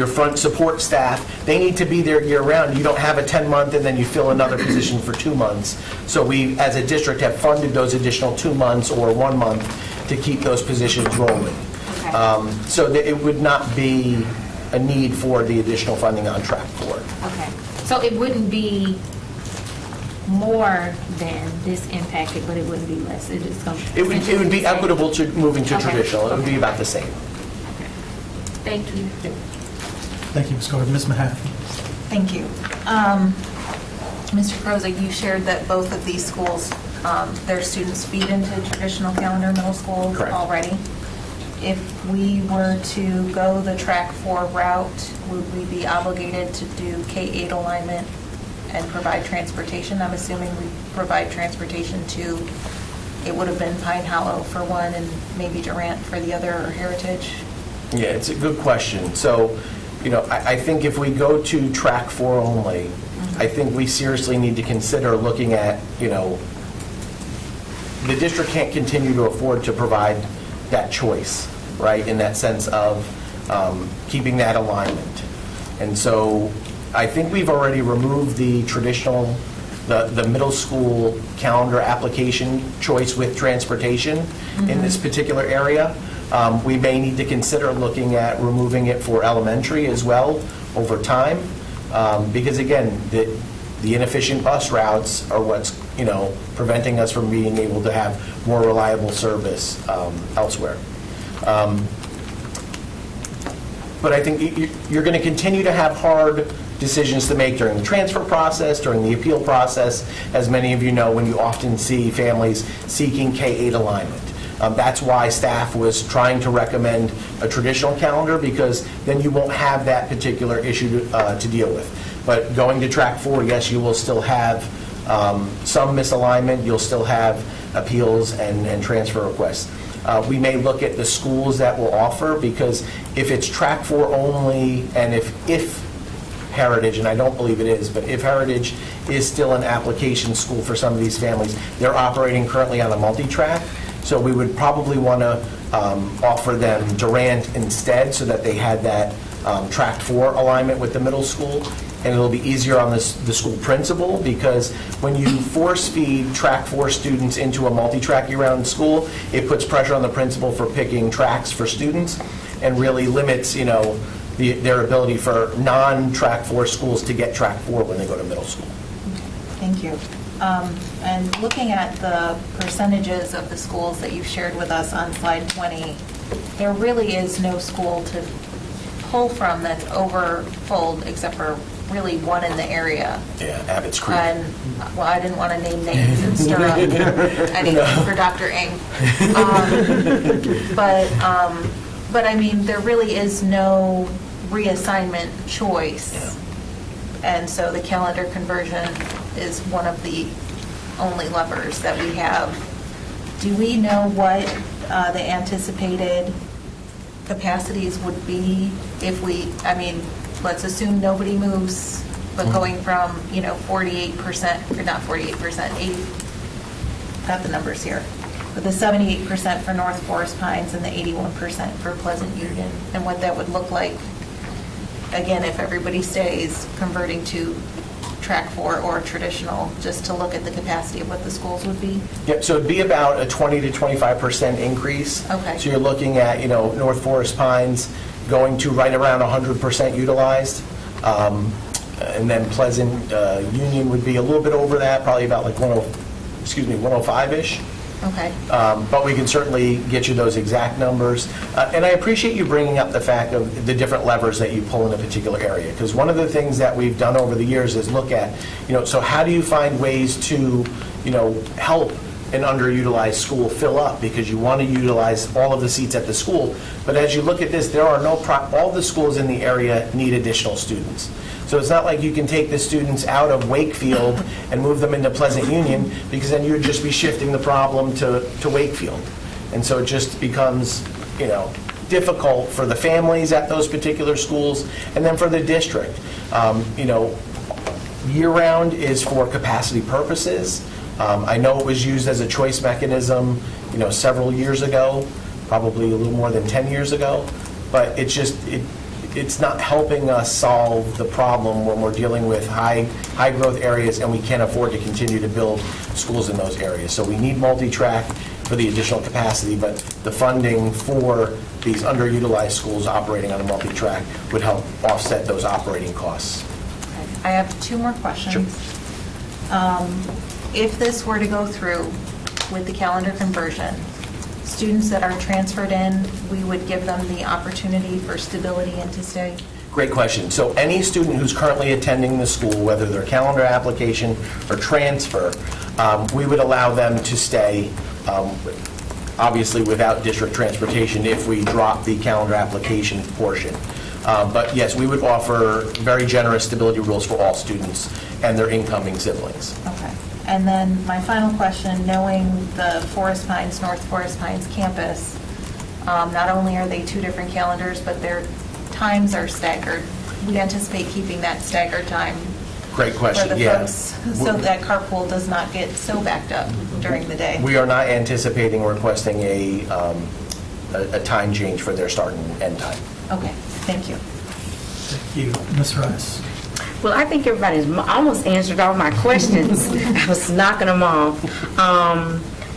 front support staff, they need to be there year-round. You don't have a 10-month and then you fill another position for 2 months. So we, as a district, have funded those additional 2 months or 1 month to keep those positions rolling. Okay. So that it would not be a need for the additional funding on track 4. Okay, so it wouldn't be more than this impacted, but it wouldn't be less. It is going to. It would be equitable to moving to Okay. traditional. It would be about the same. Thank you. Thank you, Ms. Gordon. Ms. Mahaffey? Thank you. Mr. Croza, you shared that both of these schools, their students feed into traditional calendar middle school Correct. already. If we were to go the track 4 route, would we be obligated to do K-8 alignment and provide transportation? I'm assuming we provide transportation to, it would have been Pine Hollow for one and maybe Durant for the other, or Heritage. Yeah, it's a good question. So, I think if we go to track 4 only, I think we seriously need to consider looking at, the district can't continue to afford to provide that choice, right, in that sense of keeping that alignment. And so I think we've already removed the traditional, the middle school calendar application choice with transportation in this particular area. We may need to consider looking at removing it for elementary as well over time, because again, the inefficient bus routes are what's, preventing us from being able to have more reliable service elsewhere. But I think you're going to continue to have hard decisions to make during the transfer process, during the appeal process, as many of you know, when you often see families seeking K-8 alignment. That's why staff was trying to recommend a traditional calendar, because then you won't have that particular issue to deal with. But going to track 4, yes, you will still have some misalignment, you'll still have appeals and transfer requests. We may look at the schools that will offer, because if it's track 4 only, and if Heritage, and I don't believe it is, but if Heritage is still an application school for some of these families, they're operating currently on a multi-track, so we would probably want to offer them Durant instead, so that they had that track 4 alignment with the middle school. And it'll be easier on the school principal, because when you force feed track 4 students into a multi-track year-round school, it puts pressure on the principal for picking tracks for students and really limits, their ability for non-track 4 schools to get track 4 when they go to middle school. Thank you. And looking at the percentages of the schools that you've shared with us on slide 20, there really is no school to pull from that's overfull, except for really one in the area. Yeah, Abbott's Creek. And, well, I didn't want to name names and stir up anything for Dr. Ng. But I mean, there really is no reassignment choice. Yeah. And so the calendar conversion is one of the only levers that we have. Do we know what the anticipated capacities would be if we, let's assume nobody moves, but going from, 48%, or not 48%, 80, got the numbers here, but the 78% for North Forest Pines and the 81% for Pleasant Union, and what that would look like, again, if everybody stays converting to track 4 or traditional, just to look at the capacity of what the schools would be? Yep, so it'd be about a 20 to 25% increase. Okay. So you're looking at, North Forest Pines going to right around 100% utilized. And then Pleasant Union would be a little bit over that, probably about like 105-ish. Okay. But we can certainly get you those exact numbers. And I appreciate you bringing up the fact of the different levers that you pull in a particular area, because one of the things that we've done over the years is look at, so how do you find ways to, help an underutilized school fill up, because you want to utilize all of the seats at the school. But as you look at this, there are all the schools in the area need additional students. So it's not like you can take the students out of Wakefield and move them into Pleasant Union, because then you would just be shifting the problem to Wakefield. And so it just becomes, difficult for the families at those particular schools, and then for the district. You know, year-round is for capacity purposes. I know it was used as a choice mechanism, you know, several years ago, probably a little more than 10 years ago, but it's just, it's not helping us solve the problem when we're dealing with high-growth areas and we can't afford to continue to build schools in those areas. So we need multi-track for the additional capacity, but the funding for these underutilized schools operating on a multi-track would help offset those operating costs. I have 2 more questions. If this were to go through with the calendar conversion, students that are transferred in, we would give them the opportunity for stability and to stay? Great question. So any student who's currently attending the school, whether they're calendar application or transfer, we would allow them to stay, obviously without district transportation if we drop the calendar application portion. But yes, we would offer very generous stability rules for all students and their incoming siblings. Okay. And then my final question, knowing the Forest Pines, North Forest Pines campus, not only are they 2 different calendars, but their times are staggered. We anticipate keeping that staggered time Great question, for the yeah. folks, so that carpool does not get so backed up during the day. We are not anticipating requesting a time change for their start and end time. Okay, thank you. Thank you. Ms. Rice? Well, I think everybody's almost answered all my questions. I was knocking them off.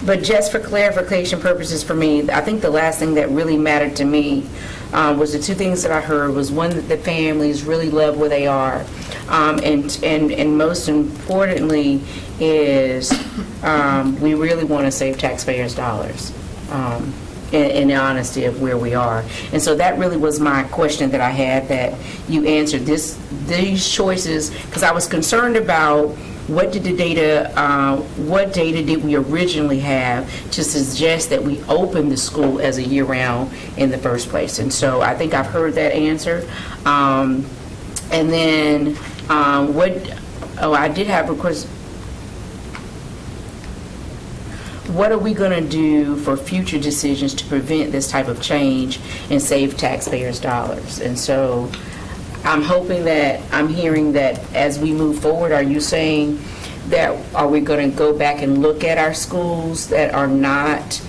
But just for clarification purposes for me, I think the last thing that really mattered to me was the 2 things that I heard was, one, that the families really love where they are. And most importantly is we really want to save taxpayers' dollars. In the honesty of where we are. And so that really was my question that I had, that you answered these choices, because I was concerned about what did the data, what data did we originally have to suggest that we opened the school as a year-round in the first place. And so I think I've heard that answer. And then I did have a question. What are we going to do for future decisions to prevent this type of change and save taxpayers' dollars? And so I'm hoping that, I'm hearing that as we move forward, are you saying that, are we going to go back and look at our schools that are not,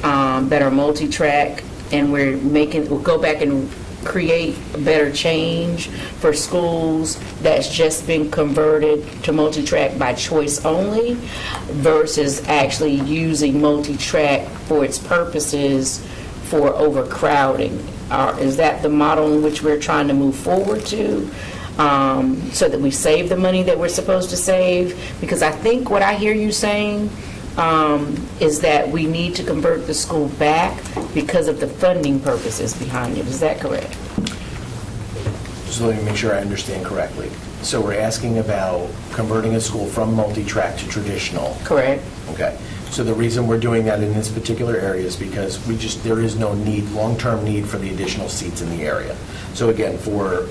that are multi-track, and we'll go back and create a better change for schools that's just been converted to multi-track by choice only versus actually using multi-track for its purposes for overcrowding? Is that the model in which we're trying to move forward to, so that we save the money that we're supposed to save? Because I think what I hear you saying is that we need to convert the school back because of the funding purposes behind it. Is that correct? Just let me make sure I understand correctly. So we're asking about converting a school from multi-track to traditional. Correct. Okay. So the reason we're doing that in this particular area is because there is no need, long-term need for the additional seats in the area. So again, for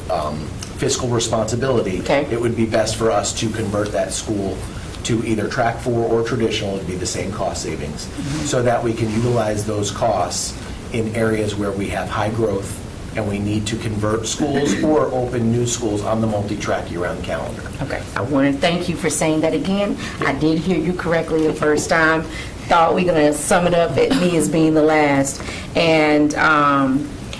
fiscal responsibility, Okay. it would be best for us to convert that school to either track 4 or traditional. It'd be the same cost savings, so that we can utilize those costs in areas where we have high growth and we need to convert schools or open new schools on the multi-track year-round calendar. Okay. I want to thank you for saying that again. I did hear you correctly the first time. Thought we were going to sum it up at me as being the last.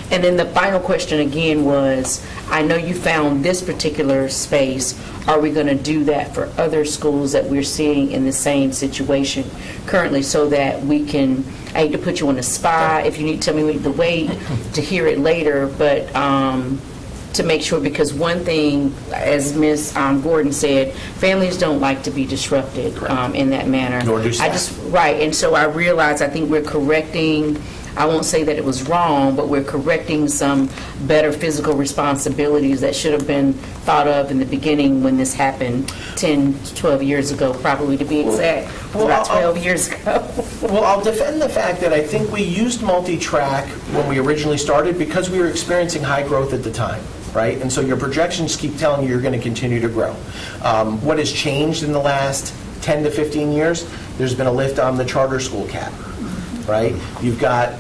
And then the final question again was, I know you found this particular space. Are we going to do that for other schools that we're seeing in the same situation currently, so that we can, I hate to put you on the spot, if you need to tell me we need to wait to hear it later, but to make sure, because one thing, as Ms. Gordon said, families don't like to be disrupted in that manner. Nor do staff. Right, and so I realize, I think we're correcting, I won't say that it was wrong, but we're correcting some better physical responsibilities that should have been thought of in the beginning when this happened 10, 12 years ago, probably to be exact. It was about 12 years ago. Well, I'll defend the fact that I think we used multi-track when we originally started because we were experiencing high growth at the time, right? And so your projections keep telling you you're going to continue to grow. What has changed in the last 10 to 15 years? There's been a lift on the charter school cap, right? You've got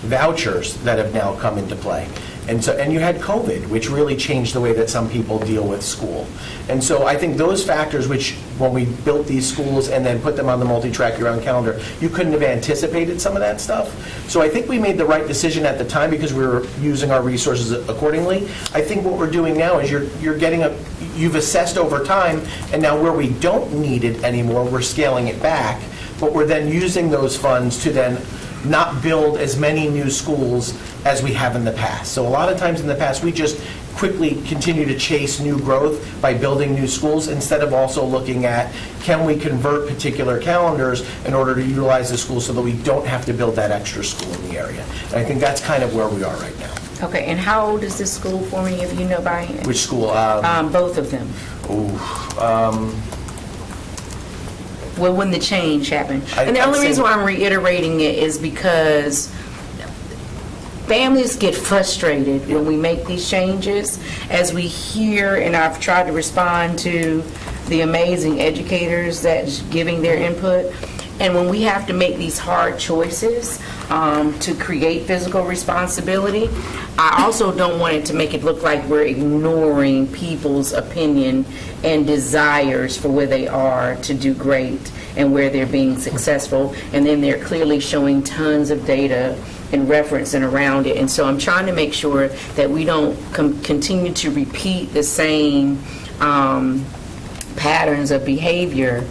vouchers that have now come into play. And you had COVID, which really changed the way that some people deal with school. And so I think those factors, which when we built these schools and then put them on the multi-track year-round calendar, you couldn't have anticipated some of that stuff. So I think we made the right decision at the time because we were using our resources accordingly. I think what we're doing now is you've assessed over time, and now where we don't need it anymore, we're scaling it back, but we're then using those funds to then not build as many new schools as we have in the past. So a lot of times in the past, we just quickly continue to chase new growth by building new schools instead of also looking at, can we convert particular calendars in order to utilize the school so that we don't have to build that extra school in the area. And I think that's kind of where we are right now. Okay, and how old is this school for me, if you know by hand? Which school? Both of them. Well, when the change happened. And the I'd only say- reason why I'm reiterating it is because families get frustrated when we make these changes, as we hear, and I've tried to respond to the amazing educators that's giving their input, and when we have to make these hard choices to create physical responsibility, I also don't want it to make it look like we're ignoring people's opinion and desires for where they are to do great and where they're being successful, and then they're clearly showing tons of data and referencing around it. And so I'm trying to make sure that we don't continue to repeat the same patterns of behavior,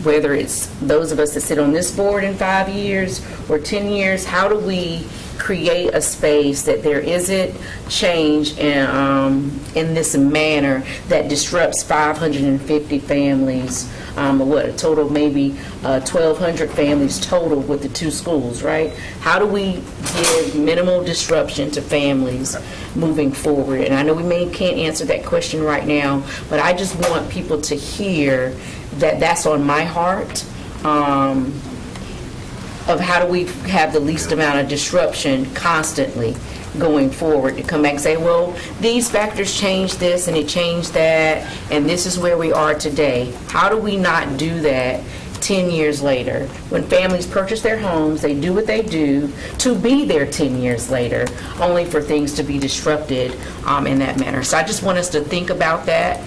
whether it's those of us that sit on this board in 5 years or 10 years. How do we create a space that there isn't change in this manner that disrupts 550 families, a total of maybe 1,200 families total with the two schools, right? How do we give minimal disruption to families moving forward? And I know we can't answer that question right now, but I just want people to hear that that's on my heart. Of how do we have the least amount of disruption constantly going forward, to come back and say, well, these factors changed this and it changed that, and this is where we are today. How do we not do that 10 years later? When families purchase their homes, they do what they do to be there 10 years later, only for things to be disrupted in that manner. So I just want us to think about that.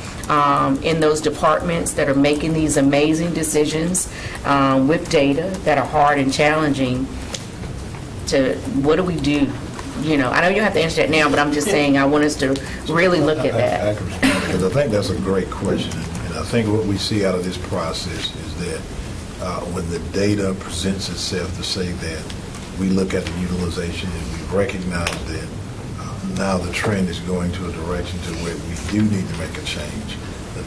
In those departments that are making these amazing decisions with data that are hard and challenging, to what do we do? You know, I know you don't have to answer that now, but I'm just saying I want us to really look at I that. can respond, because I think that's a great question. And I think what we see out of this process is that when the data presents itself to say that we look at the utilization and we recognize that now the trend is going to a direction to where we do need to make a change.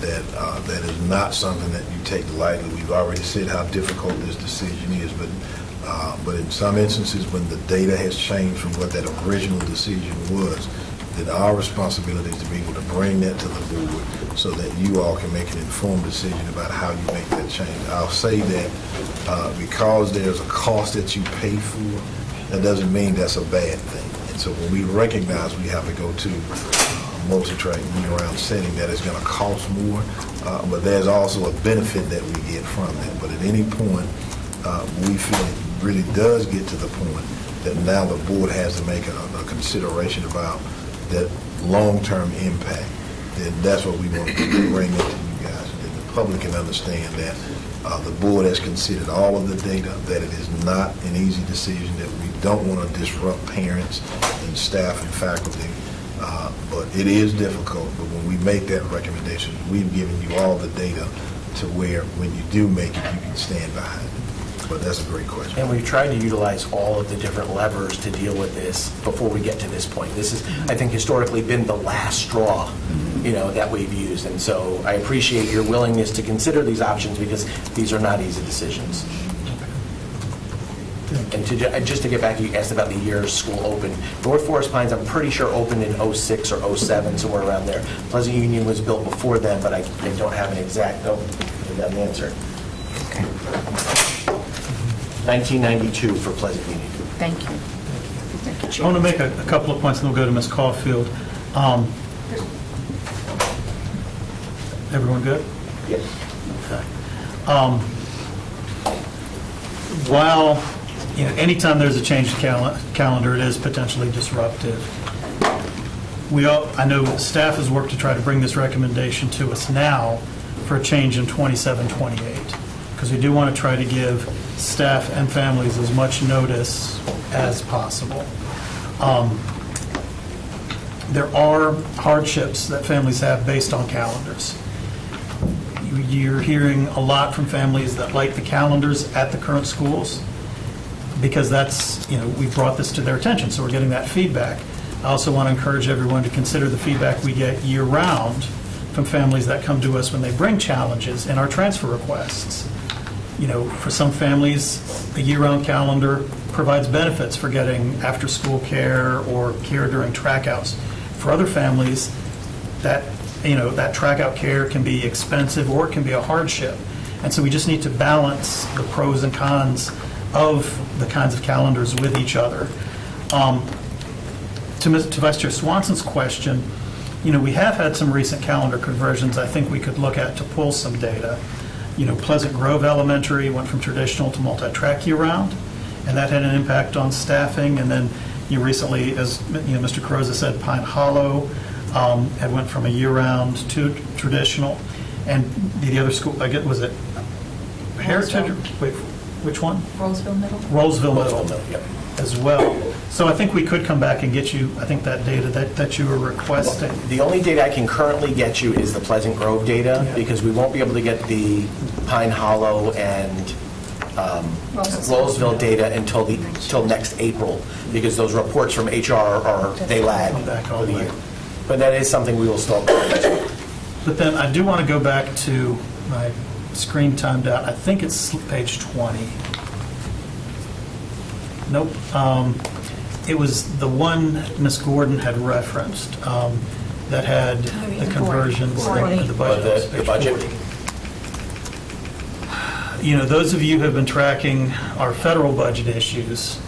That is not something that you take lightly. We've already said how difficult this decision is, but in some instances, when the data has changed from what that original decision was, then our responsibility is to be able to bring that to the board so that you all can make an informed decision about how you make that change. I'll say that because there's a cost that you pay for, that doesn't mean that's a bad thing. And so when we recognize we have to go to a multi-track year-round setting, that is going to cost more, but there's also a benefit that we get from that. But at any point, we feel it really does get to the point that now the board has to make a consideration about that long-term impact. Then that's what we want to bring it to you guys, and then the public can understand that the board has considered all of the data, that it is not an easy decision, that we don't want to disrupt parents and staff and faculty, but it is difficult. But when we make that recommendation, we've given you all the data to where when you do make it, you can stand behind it. But that's a great question. And we've tried to utilize all of the different levers to deal with this before we get to this point. This has, I think, historically been the last straw, that we've used. And so I appreciate your willingness to consider these options, because these are not easy decisions. And just to get back, you asked about the years school opened. North Forest Pines, I'm pretty sure opened in 06 or 07, somewhere around there. Pleasant Union was built before then, but I don't have an exact, answer. 1992 for Pleasant Union. Thank you. Thank you, I Chair. want to make a couple of points, and we'll go to Ms. Caulfield. Everyone good? Yes. Okay. While anytime there's a change to calendar, it is potentially disruptive. I know staff has worked to try to bring this recommendation to us now for a change in 27-28, because we do want to try to give staff and families as much notice as possible. There are hardships that families have based on calendars. You're hearing a lot from families that like the calendars at the current schools, because that's, we brought this to their attention, so we're getting that feedback. I also want to encourage everyone to consider the feedback we get year-round from families that come to us when they bring challenges in our transfer requests. For some families, a year-round calendar provides benefits for getting after-school care or care during trackouts. For other families, that track-out care can be expensive or it can be a hardship. And so we just need to balance the pros and cons of the kinds of calendars with each other. To Vice Chair Swanson's question, we have had some recent calendar conversions I think we could look at to pull some data. Pleasant Grove Elementary went from traditional to multi-track year-round, and that had an impact on staffing. And then recently, as Mr. Croza said, Pine Hollow had went from a year-round to traditional. And the other school, was it Heritage? Wait, which one? Roseville Middle? Roseville Middle, yep, as well. So I think we could come back and get you, I think, that data that you were requesting. The only data I can currently get you is the Pleasant Grove data, Yeah. because we won't be able to get the Pine Hollow and Roseville data until next April, because those reports from HR they lag Come back all for the the way. year. But that is something we will still. But then I do want to go back to my screen timed out. I think it's page 20. Nope. It was the one Ms. Gordon had referenced that had the conversions, the budget. The budget. Page 40. Those of you who have been tracking our federal budget issues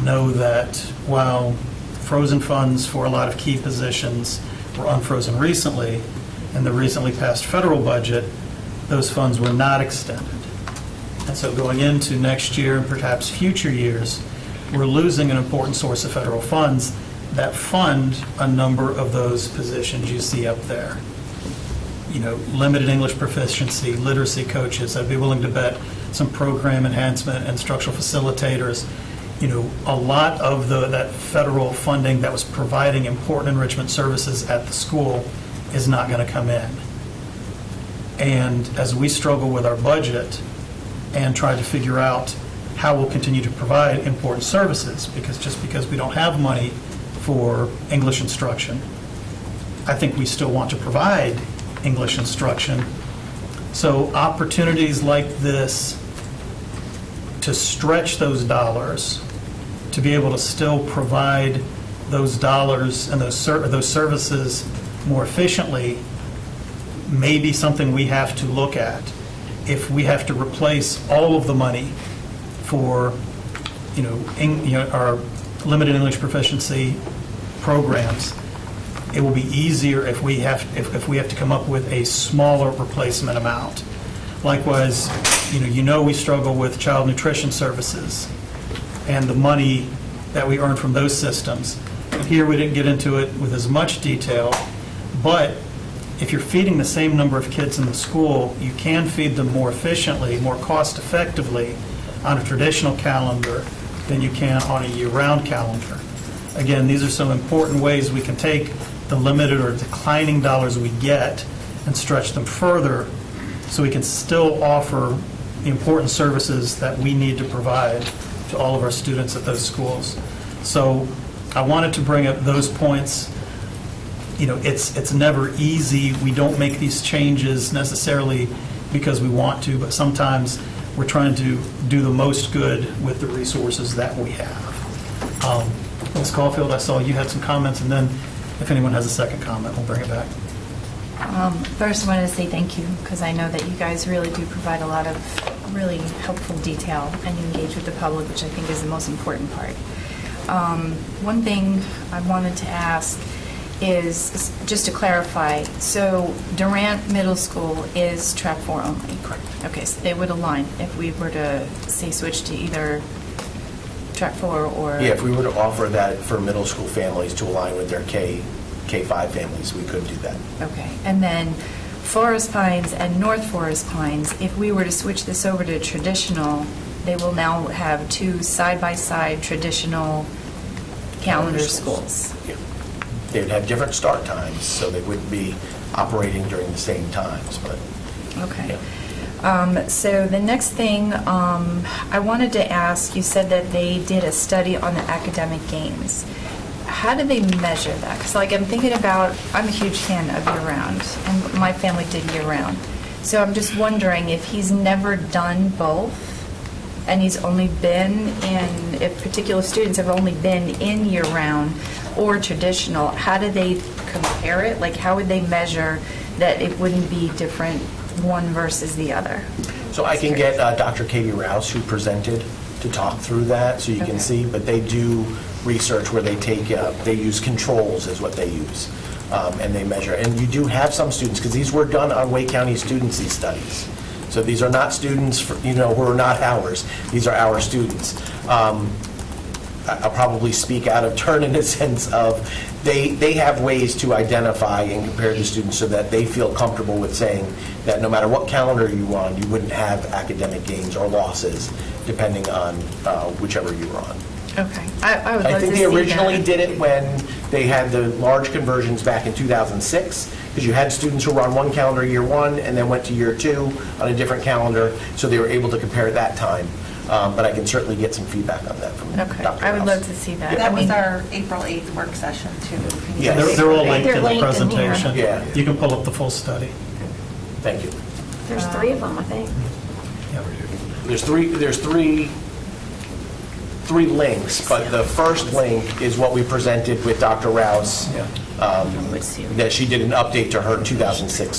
know that while frozen funds for a lot of key positions were unfrozen recently, in the recently passed federal budget, those funds were not extended. And so going into next year and perhaps future years, we're losing an important source of federal funds that fund a number of those positions you see up there. Limited English proficiency, literacy coaches. I'd be willing to bet some program enhancement and instructional facilitators. A lot of that federal funding that was providing important enrichment services at the school is not going to come in. And as we struggle with our budget and try to figure out how we'll continue to provide important services, because we don't have money for English instruction, I think we still want to provide English instruction. So opportunities like this to stretch those dollars, to be able to still provide those dollars and those services more efficiently, may be something we have to look at. If we have to replace all of the money for our limited English proficiency programs, it will be easier if we have to come up with a smaller replacement amount. Likewise, we struggle with child nutrition services and the money that we earn from those systems. And here we didn't get into it with as much detail, but if you're feeding the same number of kids in the school, you can feed them more efficiently, more cost-effectively on a traditional calendar than you can on a year-round calendar. Again, these are some important ways we can take the limited or declining dollars we get and stretch them further so we can still offer the important services that we need to provide to all of our students at those schools. So I wanted to bring up those points. It's never easy. We don't make these changes necessarily because we want to, but sometimes we're trying to do the most good with the resources that we have. Ms. Caulfield, I saw you had some comments, and then if anyone has a second comment, we'll bring it back. First, I wanted to say thank you, because I know that you guys really do provide a lot of really helpful detail, and you engage with the public, which I think is the most important part. One thing I wanted to ask is, just to clarify, so Durant Middle School is track 4 only? Correct. Okay, so they would align if we were to, say, switch to either track 4 or? Yeah, if we were to offer that for middle school families to align with their K-5 families, we could do that. Okay, and then Forest Pines and North Forest Pines, if we were to switch this over to traditional, they will now have 2 side-by-side traditional calendar schools. Yeah. They would have different start times, so they wouldn't be operating during the same times, but, Okay. yeah. So the next thing I wanted to ask, you said that they did a study on the academic gains. How do they measure that? Because like I'm thinking about, I'm a huge fan of year-round, and my family did year-round. So I'm just wondering if he's never done both, and he's only been in, if particular students have only been in year-round or traditional, how do they compare it? Like how would they measure that it wouldn't be different one versus the other? So I can get Dr. Katie Rouse, who presented, to talk through that, so you can Okay. see, but they do research where they take, they use controls is what they use, and they measure. And you do have some students, because these were done on Wake County students, these studies. So these are not students, who are not ours. These are our students. I'll probably speak out of turn in the sense of they have ways to identify and compare the students so that they feel comfortable with saying that no matter what calendar you were on, you wouldn't have academic gains or losses depending on whichever you were on. Okay. I would love I to think see they that. originally did it when they had the large conversions back in 2006, because you had students who were on one calendar year 1 and then went to year 2 on a different calendar, so they were able to compare at that time. But I can certainly get some feedback on that from Dr. Okay, Rouse. I would love to see that. That I was mean, our April 8th work session, too. Yeah, They're all linked They're in the linked in here. presentation. Yeah. You can pull up the full study. Thank you. There's 3 of them, I think. There's three links, but the first link is what we presented with Dr. Rouse, that she did an update to her 2006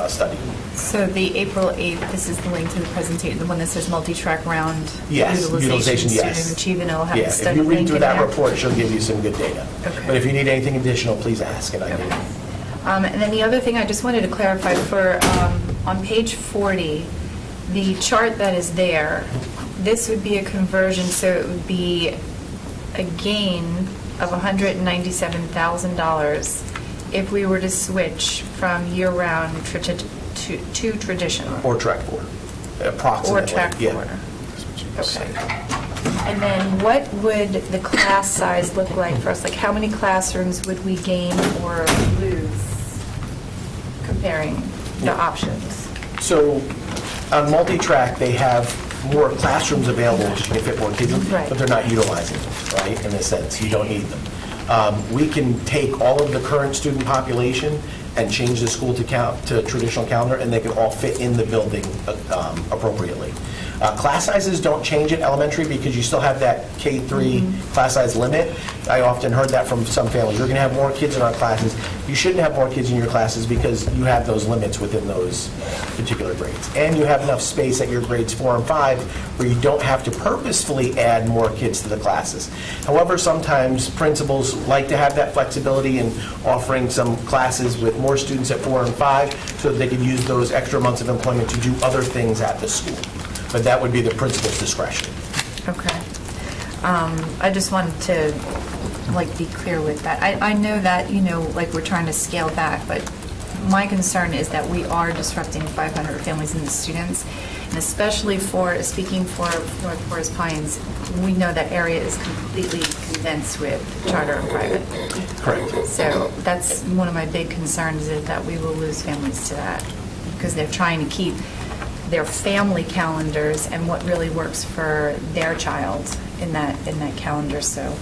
study. so the April 8th, this is the link to the presentation, the one that says multi-track round Yes, utilization, yes. student achievement, it'll have Yeah, the if study you read link through in that there. report, she'll give you some good data. Okay. But if you need anything additional, please ask, and I Okay. can. And then the other thing I just wanted to clarify for, on page 40, the chart that is there, this would be a conversion, so it would be a gain of $197,000 if we were to switch from year-round to traditional. Or track 4, approximately. Or track yeah. 4. Okay. And then what would the class size look like for us? Like how many classrooms would we gain or lose comparing the options? So on multi-track, they have more classrooms available, so you can fit more kids in, Right. but they're not utilizing them, right, in a sense. You don't need them. We can take all of the current student population and change the school to traditional calendar, and they can all fit in the building appropriately. Class sizes don't change at elementary because you still have that K-3 class size limit. I often heard that from some families. You're going to have more kids in our classes. You shouldn't have more kids in your classes because you have those limits within those particular grades. And you have enough space at your grades 4 and 5 where you don't have to purposefully add more kids to the classes. However, sometimes principals like to have that flexibility in offering some classes with more students at 4 and 5 so that they can use those extra months of employment to do other things at the school. But that would be the principal's discretion. Okay. I just wanted to, be clear with that. I know that, we're trying to scale back, but my concern is that we are disrupting 500 families and students, and especially speaking for North Forest Pines, we know that area is completely condensed with charter and private. Correct. So that's one of my big concerns, is that we will lose families to that, because they're trying to keep their family calendars and what really works for their child in that calendar. So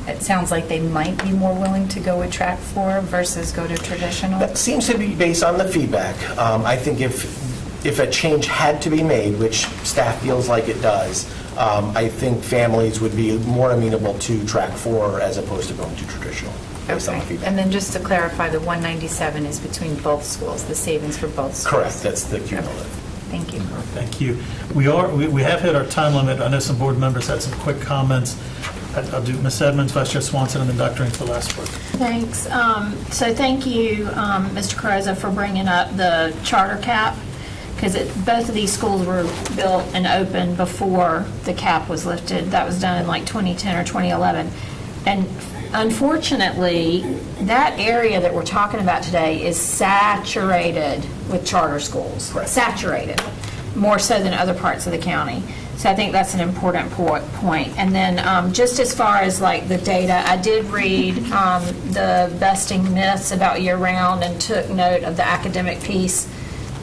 it sounds like they might be more willing to go with track 4 versus go to traditional. That seems to be based on the feedback. I think if a change had to be made, which staff feels like it does, I think families would be more amenable to track 4 as opposed to going to traditional, based on the Okay. feedback. And then just to clarify, the 197 is between both schools, the savings for both schools. Correct, that's the cumulative. Thank you. Thank you. We have hit our time limit. I know some board members had some quick comments. I'll do Ms. Edmonds, Vice Chair Swanson, and then Dr. Ink for the last word. Thanks. So thank you, Mr. Carrozza, for bringing up the charter cap, because both of these schools were built and opened before the cap was lifted. That was done in like 2010 or 2011. And unfortunately, that area that we're talking about today is saturated with charter schools. Saturated, more so than other parts of the county. So I think that's an important point. And then just as far as like the data, I did read the busting myths about year-round and took note of the academic piece.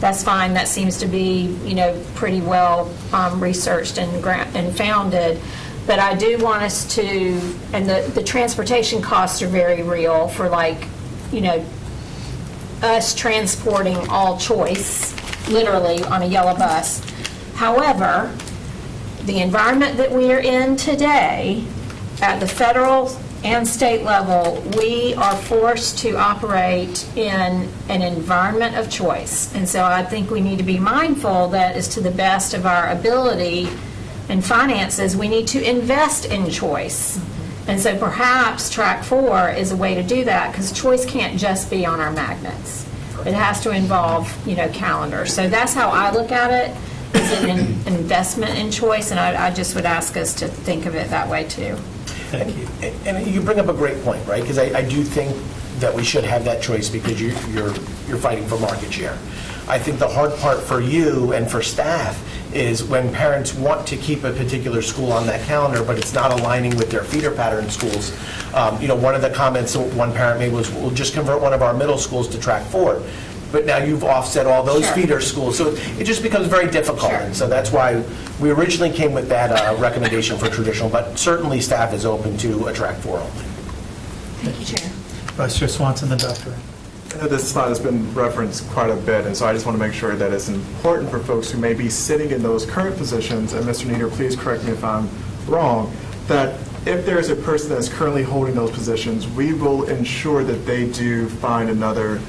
That's fine. That seems to be, pretty well researched and founded. But I do want us to, and the transportation costs are very real for us transporting all choice, literally on a yellow bus. However, the environment that we are in today, at the federal and state level, we are forced to operate in an environment of choice. And so I think we need to be mindful that as to the best of our ability and finances, we need to invest in choice. And so perhaps track 4 is a way to do that, because choice can't just be on our magnets. It has to involve, calendar. So that's how I look at it. Is an investment in choice, and I just would ask us to think of it that way too. Thank you. And you bring up a great point, right? Because I do think that we should have that choice because you're fighting for market share. I think the hard part for you and for staff is when parents want to keep a particular school on that calendar, but it's not aligning with their feeder pattern schools. One of the comments one parent made was, we'll just convert one of our middle schools to track 4. But now you've offset all those Sure. feeder schools, so it just becomes very difficult. Sure. And so that's why we originally came with that recommendation for traditional, but certainly staff is open to a track 4 only. Thank you, Chair. Vice Chair Swanson, then Dr. I know this slide has been referenced quite a bit, and so I just want to make sure that it's important for folks who may be sitting in those current positions, and Mr. Nieder, please correct me if I'm wrong, that if there's a person that's currently holding those positions, we will ensure that they do find another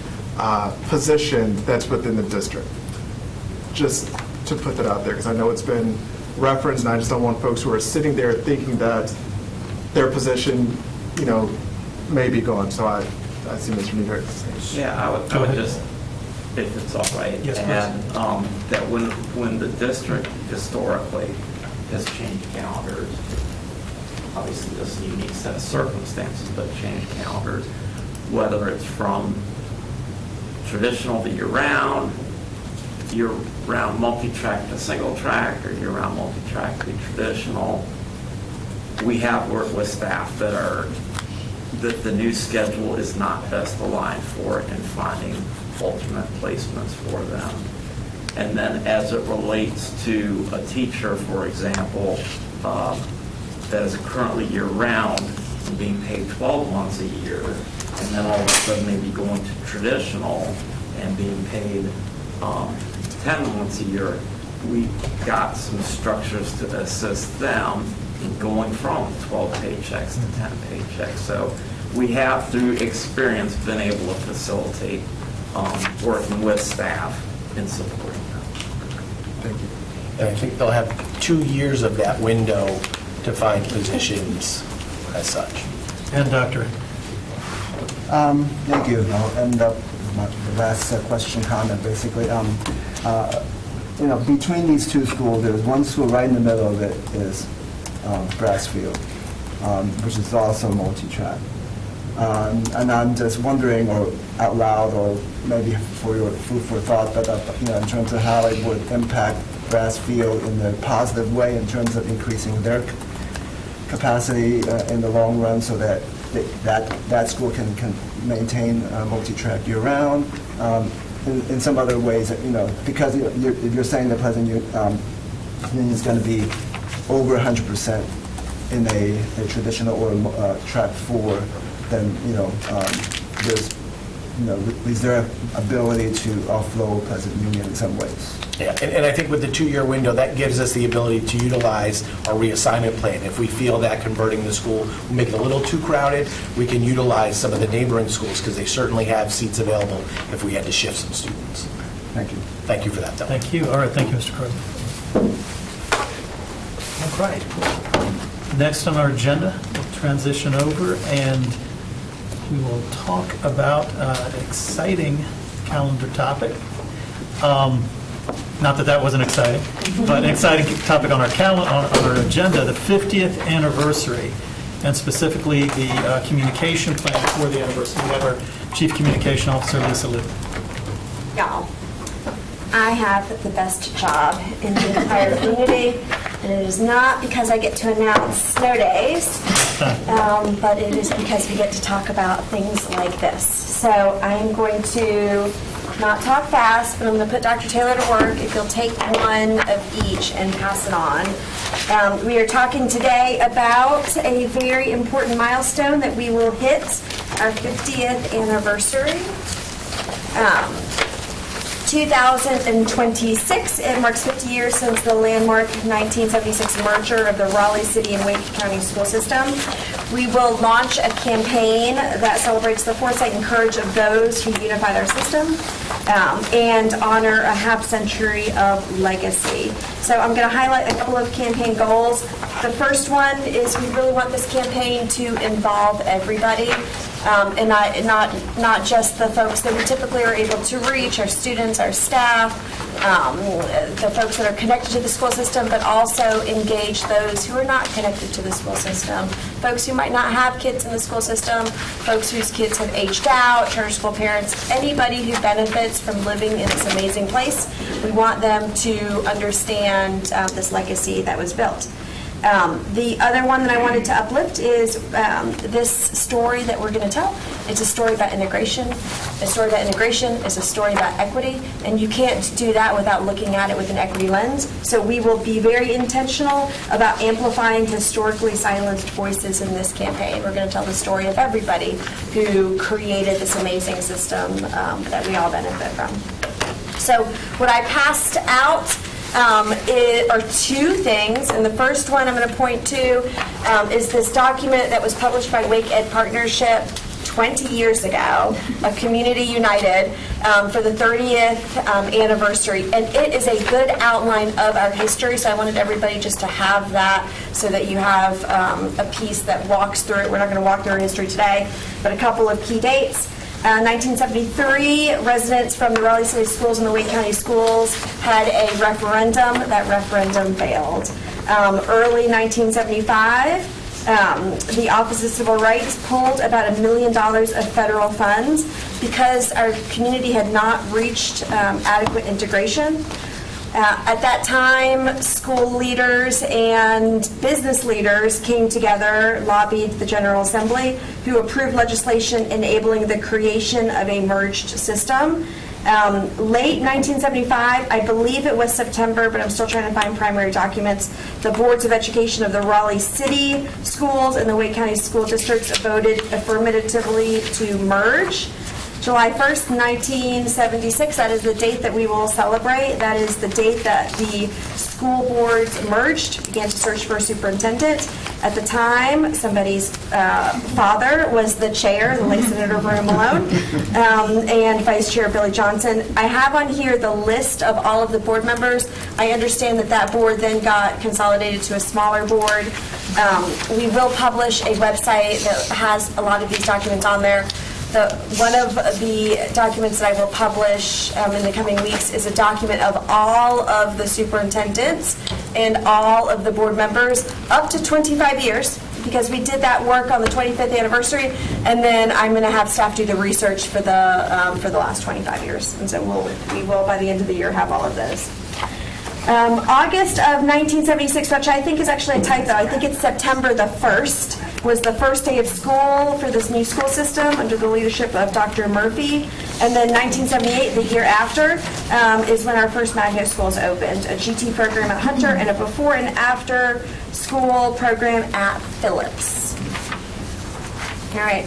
position that's within the district. Just to put that out there, because I know it's been referenced, and I just don't want folks who are sitting there thinking that their position, may be gone. So I see Mr. Nieder. Yeah, I would just, if it's all right, Yes, please. add that when the district historically has changed calendars, obviously this is a unique set of circumstances, but changed calendars, whether it's from traditional to year-round multi-track to single-track, or year-round multi-track to traditional, we have worked with staff that the new schedule is not best aligned for and finding alternate placements for them. And then as it relates to a teacher, for example, that is currently year-round and being paid 12 months a year, and then all of a sudden maybe going to traditional and being paid 10 months a year, we got some structures to assist them in going from 12 paychecks to 10 paychecks. So we have, through experience, been able to facilitate working with staff in supporting them. Thank you. And I think they'll have 2 years of that window to find positions as such. And Dr. Thank you. I'll end up my last question, comment, basically. Between these two schools, there's one school right in the middle that is Brassfield, which is also multi-track. And I'm just wondering, or out loud, or maybe for your food for thought, but in terms of how it would impact Brassfield in a positive way in terms of increasing their capacity in the long run, so that that school can maintain multi-track year-round. In some other ways, because if you're saying the Pleasant Union is going to be over 100% in a traditional or track 4, then is there ability to offload Pleasant Union in some ways? Yeah, and I think with the 2-year window, that gives us the ability to utilize our reassignment plan. If we feel that converting the school will make it a little too crowded, we can utilize some of the neighboring schools, because they certainly have seats available if we had to shift some students. Thank you. Thank you for that, though. Thank you. All right, thank you, Mr. Crosby. All right. Next on our agenda, we'll transition over and we will talk about an exciting calendar topic. not that that wasn't exciting, but an exciting topic on our calendar, on our agenda, the 50th anniversary, and specifically the communication plan for the anniversary. We have our Chief Communication Officer, Lisa Liu. Y'all, I have the best job in the entire community, and it is not because I get to announce snow days, but it is because we get to talk about things like this. So I'm going to not talk fast, but I'm going to put Dr. Taylor to work if you'll take one of each and pass it on. We are talking today about a very important milestone that we will hit, our 50th anniversary. 2026, it marks 50 years since the landmark 1976 merger of the Raleigh City and Wake County school system. We will launch a campaign that celebrates the foresight and courage of those who unified our system and honor a half century of legacy. So I'm going to highlight a couple of campaign goals. The first one is we really want this campaign to involve everybody. And not just the folks that we typically are able to reach, our students, our staff, the folks that are connected to the school system, but also engage those who are not connected to the school system, folks who might not have kids in the school system, folks whose kids have aged out, charter school parents, anybody who benefits from living in this amazing place. We want them to understand this legacy that was built. The other one that I wanted to uplift is this story that we're going to tell. It's a story about integration. A story about integration is a story about equity, and you can't do that without looking at it with an equity lens. So we will be very intentional about amplifying historically silenced voices in this campaign. We're going to tell the story of everybody who created this amazing system that we all benefit from. So what I passed out are two things, and the first one I'm going to point to is this document that was published by Wake Ed Partnership 20 years ago, a Community United, for the 30th anniversary, and it is a good outline of our history, so I wanted everybody just to have that so that you have a piece that walks through it. We're not going to walk through our history today, but a couple of key dates. 1973, residents from the Raleigh City Schools and the Wake County Schools had a referendum. That referendum failed. Early 1975, the Office of Civil Rights pulled about $1 million of federal funds because our community had not reached adequate integration. At that time, school leaders and business leaders came together, lobbied the General Assembly, who approved legislation enabling the creation of a merged system. Late 1975, I believe it was September, but I'm still trying to find primary documents, the boards of education of the Raleigh City Schools and the Wake County School Districts voted affirmatively to merge. July 1st, 1976, that is the date that we will celebrate. That is the date that the school boards merged, began to search for a superintendent. At the time, somebody's father was the chair, the late Senator Vernon Malone, and Vice Chair Billy Johnson. I have on here the list of all of the board members. I understand that that board then got consolidated to a smaller board. We will publish a website that has a lot of these documents on there. One of the documents that I will publish in the coming weeks is a document of all of the superintendents and all of the board members up to 25 years, because we did that work on the 25th anniversary, and then I'm going to have staff do the research for the last 25 years. And so we will, by the end of the year, have all of those. August of 1976, which I think is actually a typo. I think it's September the 1st, was the first day of school for this new school system under the leadership of Dr. Murphy. And then 1978, the year after, is when our first magnet schools opened, a GT program at Hunter and a before and after school program at Phillips. All right.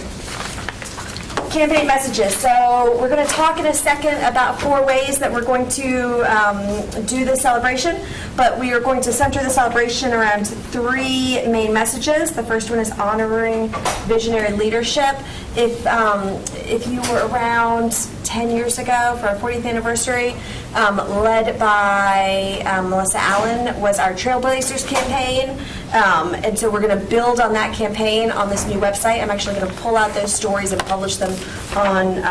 Campaign messages. So we're going to talk in a second about 4 ways that we're going to do this celebration, but we are going to center the celebration around 3 main messages. The first one is honoring visionary leadership. If you were around 10 years ago for our 40th anniversary, led by Melissa Allen, was our Trailblazers campaign. And so we're going to build on that campaign on this new website. I'm actually going to pull out those stories and publish them on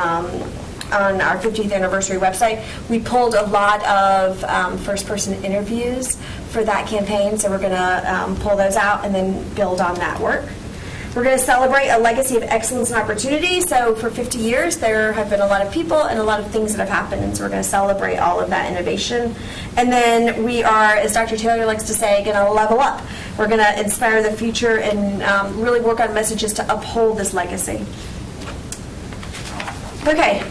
on our 50th anniversary website. We pulled a lot of first-person interviews for that campaign, so we're going to pull those out and then build on that work. We're going to celebrate a legacy of excellence and opportunity. So for 50 years, there have been a lot of people and a lot of things that have happened, and so we're going to celebrate all of that innovation. And then we are, as Dr. Taylor likes to say, going to level up. We're going to inspire the future and really work on messages to uphold this legacy. Okay.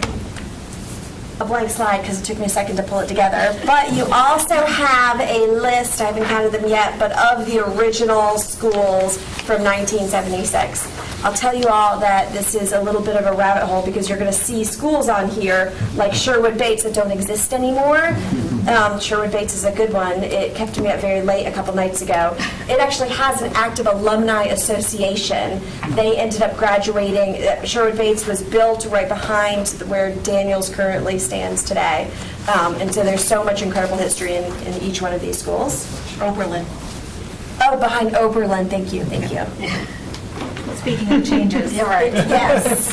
A blank slide because it took me a second to pull it together. But you also have a list, I haven't counted them yet, but of the original schools from 1976. I'll tell you all that this is a little bit of a rabbit hole because you're going to see schools on here like Sherwood Bates that don't exist anymore. Sherwood Bates is a good one. It kept me up very late a couple nights ago. It actually has an active alumni association. They ended up graduating. Sherwood Bates was built right behind where Daniels currently stands today. And so there's so much incredible history in each one of these schools. Oberlin. Oh, behind Oberlin. Thank you. Thank you. Speaking of changes. Yeah, right. Yes.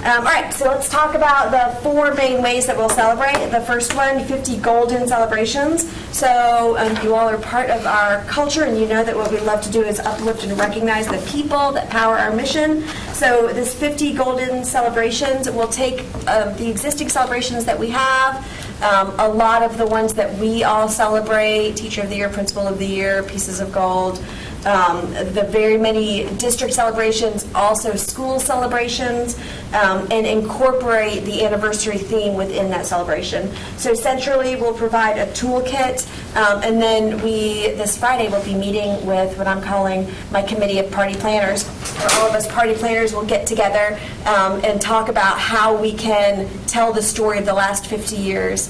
All right, so let's talk about the 4 main ways that we'll celebrate. The first one, 50 golden celebrations. So you all are part of our culture, and you know that what we love to do is uplift and recognize the people that power our mission. So this 50 golden celebrations will take the existing celebrations that we have, a lot of the ones that we all celebrate, Teacher of the Year, Principal of the Year, Pieces of Gold, the very many district celebrations, also school celebrations, and incorporate the anniversary theme within that celebration. So centrally, we'll provide a toolkit, and then this Friday, we'll be meeting with what I'm calling my committee of party planners, where all of us party planners will get together and talk about how we can tell the story of the last 50 years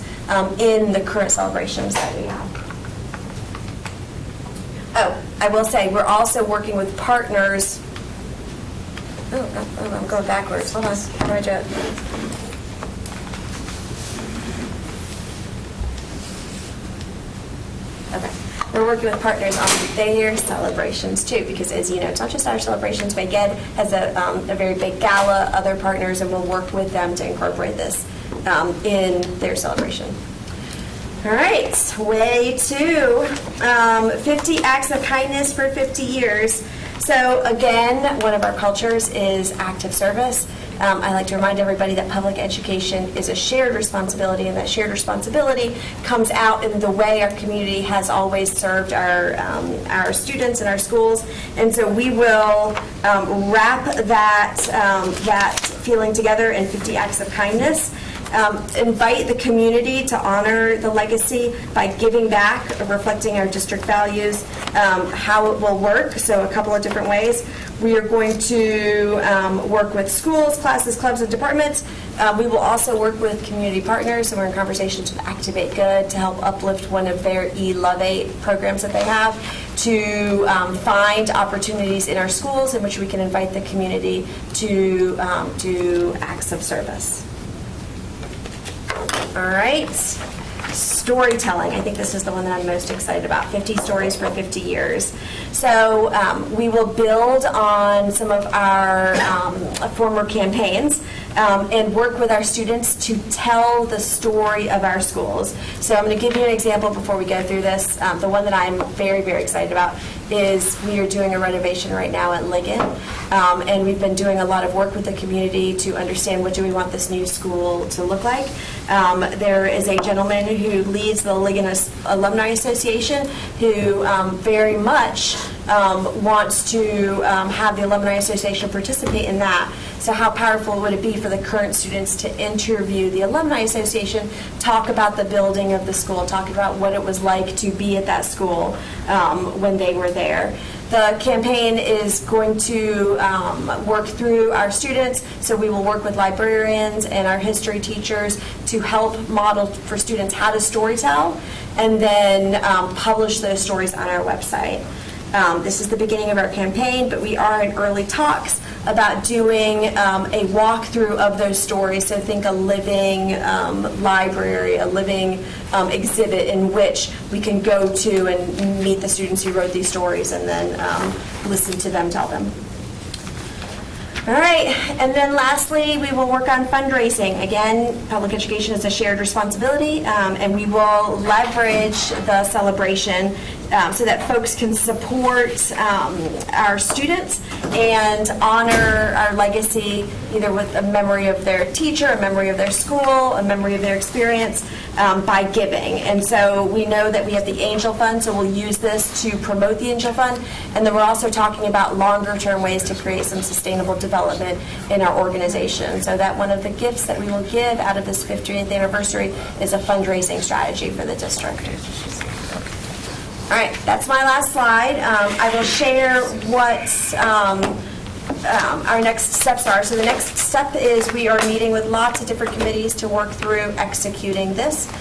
in the current celebrations that we have. Oh, I will say, we're also working with partners. Oh, I'm going backwards. Hold on. How do I do it? Okay. We're working with partners on their celebrations, too, because, as you know, it's not just our celebrations. WAGED has a very big gala, other partners, and we'll work with them to incorporate this in their celebration. All right, way 2, 50 acts of kindness for 50 years. So again, one of our cultures is active service. I like to remind everybody that public education is a shared responsibility, and that shared responsibility comes out in the way our community has always served our students and our schools. And so we will wrap that feeling together in 50 acts of kindness. Invite the community to honor the legacy by giving back, reflecting our district values, how it will work. So a couple of different ways. We are going to work with schools, classes, clubs, and departments. We will also work with community partners, and we're in conversations with Activate Good to help uplift one of their eLove8 programs that they have to find opportunities in our schools in which we can invite the community to do acts of service. All right, storytelling. I think this is the one that I'm most excited about, 50 stories for 50 years. So we will build on some of our former campaigns and work with our students to tell the story of our schools. So I'm going to give you an example before we go through this. The one that I'm very, very excited about is we are doing a renovation right now at Ligon, and we've been doing a lot of work with the community to understand what do we want this new school to look like. There is a gentleman who leads the Ligon Alumni Association who very much wants to have the Alumni Association participate in that. So how powerful would it be for the current students to interview the Alumni Association, talk about the building of the school, talk about what it was like to be at that school when they were there. The campaign is going to work through our students, so we will work with librarians and our history teachers to help model for students how to storytell, and then publish those stories on our website. This is the beginning of our campaign, but we are in early talks about doing a walkthrough of those stories. So think a living library, a living exhibit in which we can go to and meet the students who wrote these stories and then listen to them tell them. All right, and then lastly, we will work on fundraising. Again, public education is a shared responsibility, and we will leverage the celebration so that folks can support our students and honor our legacy, either with a memory of their teacher, a memory of their school, a memory of their experience, by giving. And so we know that we have the Angel Fund, so we'll use this to promote the Angel Fund. And then we're also talking about longer-term ways to create some sustainable development in our organization. So that one of the gifts that we will give out of this 50th anniversary is a fundraising strategy for the district. All right, that's my last slide. I will share what our next steps are. So the next step is we are meeting with lots of different committees to work through executing this.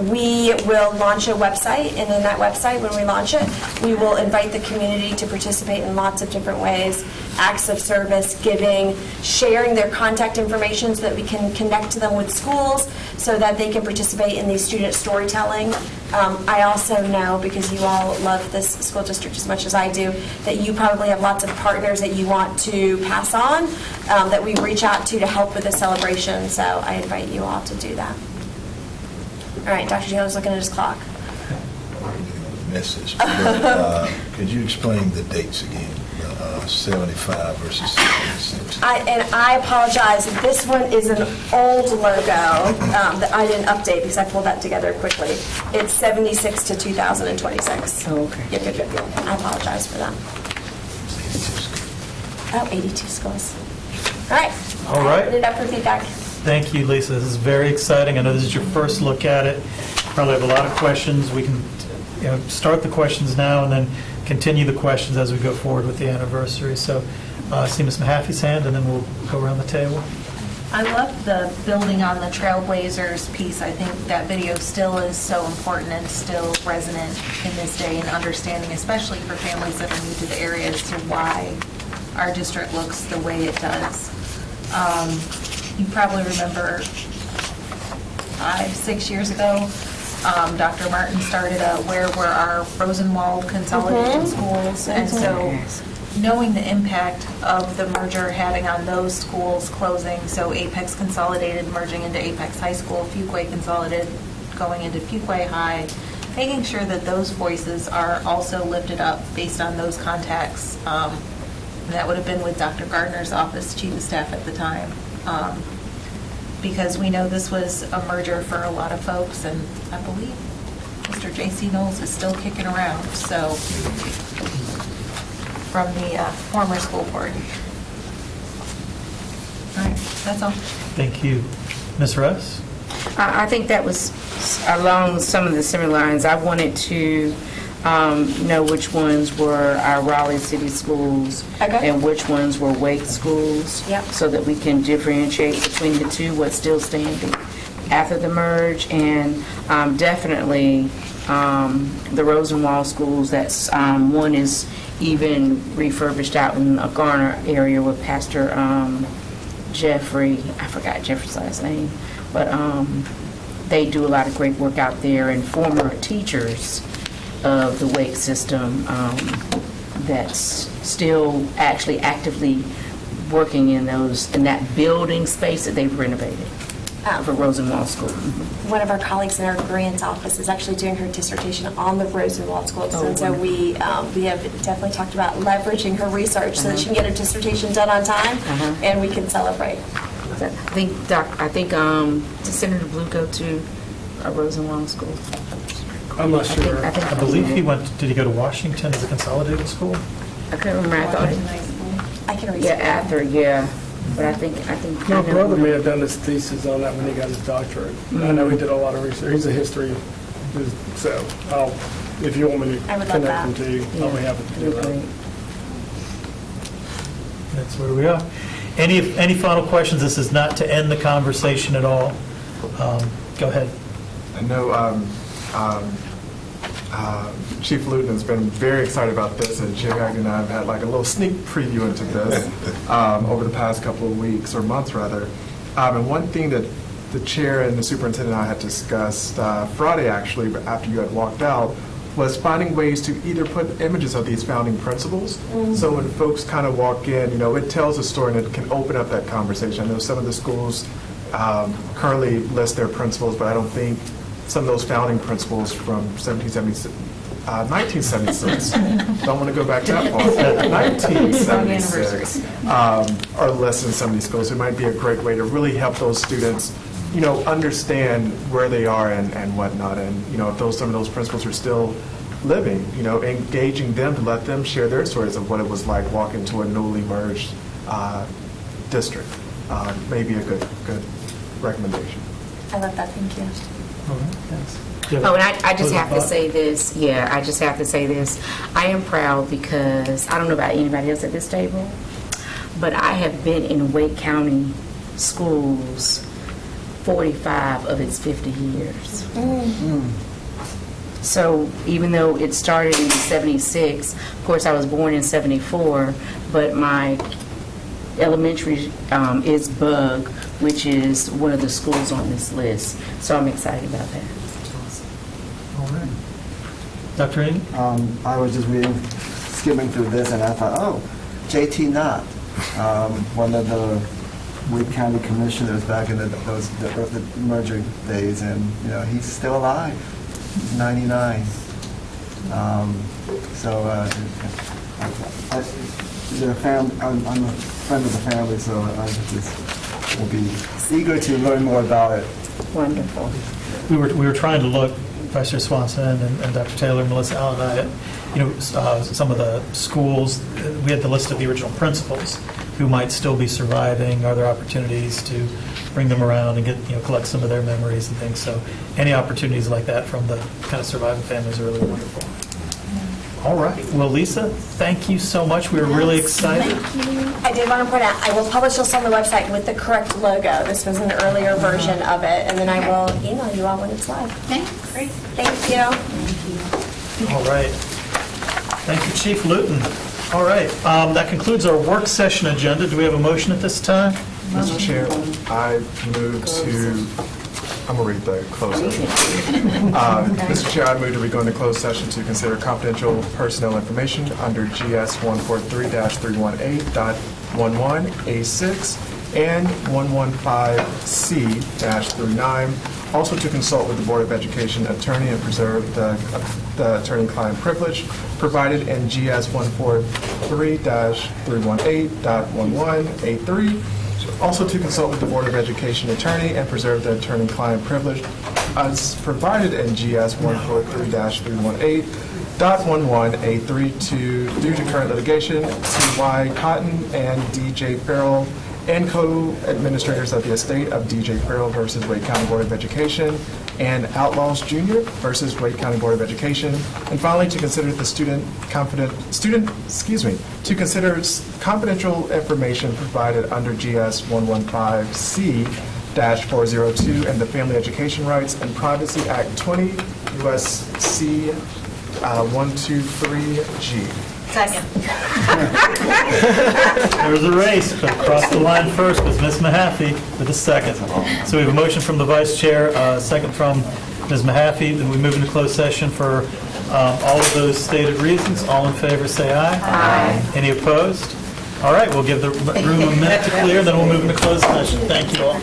We will launch a website, and in that website, when we launch it, we will invite the community to participate in lots of different ways, acts of service, giving, sharing their contact information so that we can connect to them with schools so that they can participate in these student storytelling. I also know, because you all love this school district as much as I do, that you probably have lots of partners that you want to pass on, that we reach out to help with the celebration, so I invite you all to do that. All right, Dr. Taylor's looking at his clock. Message. But, could you explain the dates again? 75 versus 76. I apologize. This one is an old logo that I didn't update because I pulled that together quickly. It's 76 to 2026. Oh, okay. Yep. I apologize for that. Oh, 82 schools. All right. All right. I'll put it up for feedback. Thank you, Lisa. This is very exciting. I know this is your first look at it. Probably have a lot of questions. We can start the questions now and then continue the questions as we go forward with the anniversary. So I see Ms. Mahaffey's hand, and then we'll go around the table. I love the building on the Trailblazers piece. I think that video still is so important and still resonant in this day, and understanding, especially for families that are new to the area, as to why our district looks the way it does. You probably remember 5-6 years ago, Dr. Martin started Where Were Our Rosenwald Consolidated Schools? And so knowing the impact of the merger having on those schools closing, so Apex Consolidated merging into Apex High School, Fuquay Consolidated going into Fuquay High, making sure that those voices are also lifted up based on those contacts. And that would have been with Dr. Gardner's office, chief of staff at the time. Because we know this was a merger for a lot of folks, and I believe Mr. J.C. Knowles is still kicking around, so, from the former school board. All right, that's all. Thank you. Ms. Russ? I think that was along some of the similar lines. I wanted to know which ones were our Raleigh City schools and which ones were Wake schools, so that we can differentiate between the two, what's still standing after the merge, and definitely the Rosenwald schools. That's one is even refurbished out in a Garner area with Pastor Jeffrey. I forgot Jeffrey's last name, but they do a lot of great work out there, and former teachers of the Wake system that's still actually actively working in that building space that they've renovated for Rosenwald School. One of our colleagues in our grants office is actually doing her dissertation on the Rosenwald schools, and so we have definitely talked about leveraging her research so that she can get her dissertation done on time, and we can celebrate. I think did Senator Blue go to a Rosenwald school? I'm not sure. I believe did he go to Washington as a consolidated school? I can't remember. I thought I can research. yeah, after, yeah. But I think My brother may have done his thesis on that when he got his doctorate. I know he did a lot of research. He's a history, so if you want me to I would love connect that. him to you, I'll be happy to do that. That's where we are. Any final questions? This is not to end the conversation at all. Go ahead. I know Chief Lieutenant's been very excited about this, and Chair Gagnon and I have had like a little sneak preview into this over the past couple of weeks, or months rather. And one thing that the chair and the superintendent and I had discussed Friday, actually, after you had walked out, was finding ways to either put images of these founding principles. So when folks kind of walk in, it tells a story and it can open up that conversation. I know some of the schools currently list their principles, but I don't think some of those founding principles from 1976, don't want to go back that far, 1976, are listed in some of these schools. It might be a great way to really help those students understand where they are and whatnot, and if some of those principles are still living, engaging them to let them share their stories of what it was like walking into a newly merged district. Maybe a good recommendation. I love that, thank you. Oh, and I just have to say this, I just have to say this. I am proud because, I don't know about anybody else at this table, but I have been in Wake County schools 45 of its 50 years. So even though it started in 76, of course I was born in 74, but my elementary is Bug, which is one of the schools on this list. So I'm excited about that. All right. Dr. Amy? I was just skimming through this, and I thought, oh, J.T. Knott, one of the Wake County commissioners back in the merger days, and he's still alive. He's 99. I'm a friend of the family, so I just will be eager to learn more about it. Wonderful. We were trying to look, Vice Chair Swanson and Dr. Taylor, Melissa Allen and I, some of the schools, we had the list of the original principals who might still be surviving. Are there opportunities to bring them around and get, collect some of their memories and things? So any opportunities like that from the kind of surviving families are really wonderful. All right. Well, Lisa, thank you so much. We were really excited. I did want to point out, I will publish this on the website with the correct logo. This was an earlier version of it, and then I will email you all when it's live. Thanks. Great. Thank you. All right. Thank you, Chief Luton. All right. That concludes our work session agenda. Do we have a motion at this time? Mr. Chair, I move to, I'm going to read the closed session. Mr. Chair, I move to go into closed session to consider confidential personnel information under GS 143-318.11A6 and 115C-39. Also to consult with the Board of Education attorney and preserve the attorney-client privilege provided in GS 143-318.11A3. Also to consult with the Board of Education attorney and preserve the attorney-client privilege as provided in GS 143-318.11A3 due to current litigation, C.Y. Cotton and D.J. Farrell and co-administrators of the estate of D.J. Farrell versus Wake County Board of Education and Outlaws Jr. versus Wake County Board of Education. And finally, to consider the to consider confidential information provided under GS 115C-402 and the Family Education Rights and Privacy Act 20 U.S.C. 123G. Second. There was a race, but across the line first was Ms. Mahaffey with a second. So we have a motion from the Vice Chair, a second from Ms. Mahaffey. Then we move into closed session for all of those stated reasons. All in favor, say aye. Aye. Any opposed? All right, we'll give the room a minute to clear, then we'll move into closed session. Thank you all.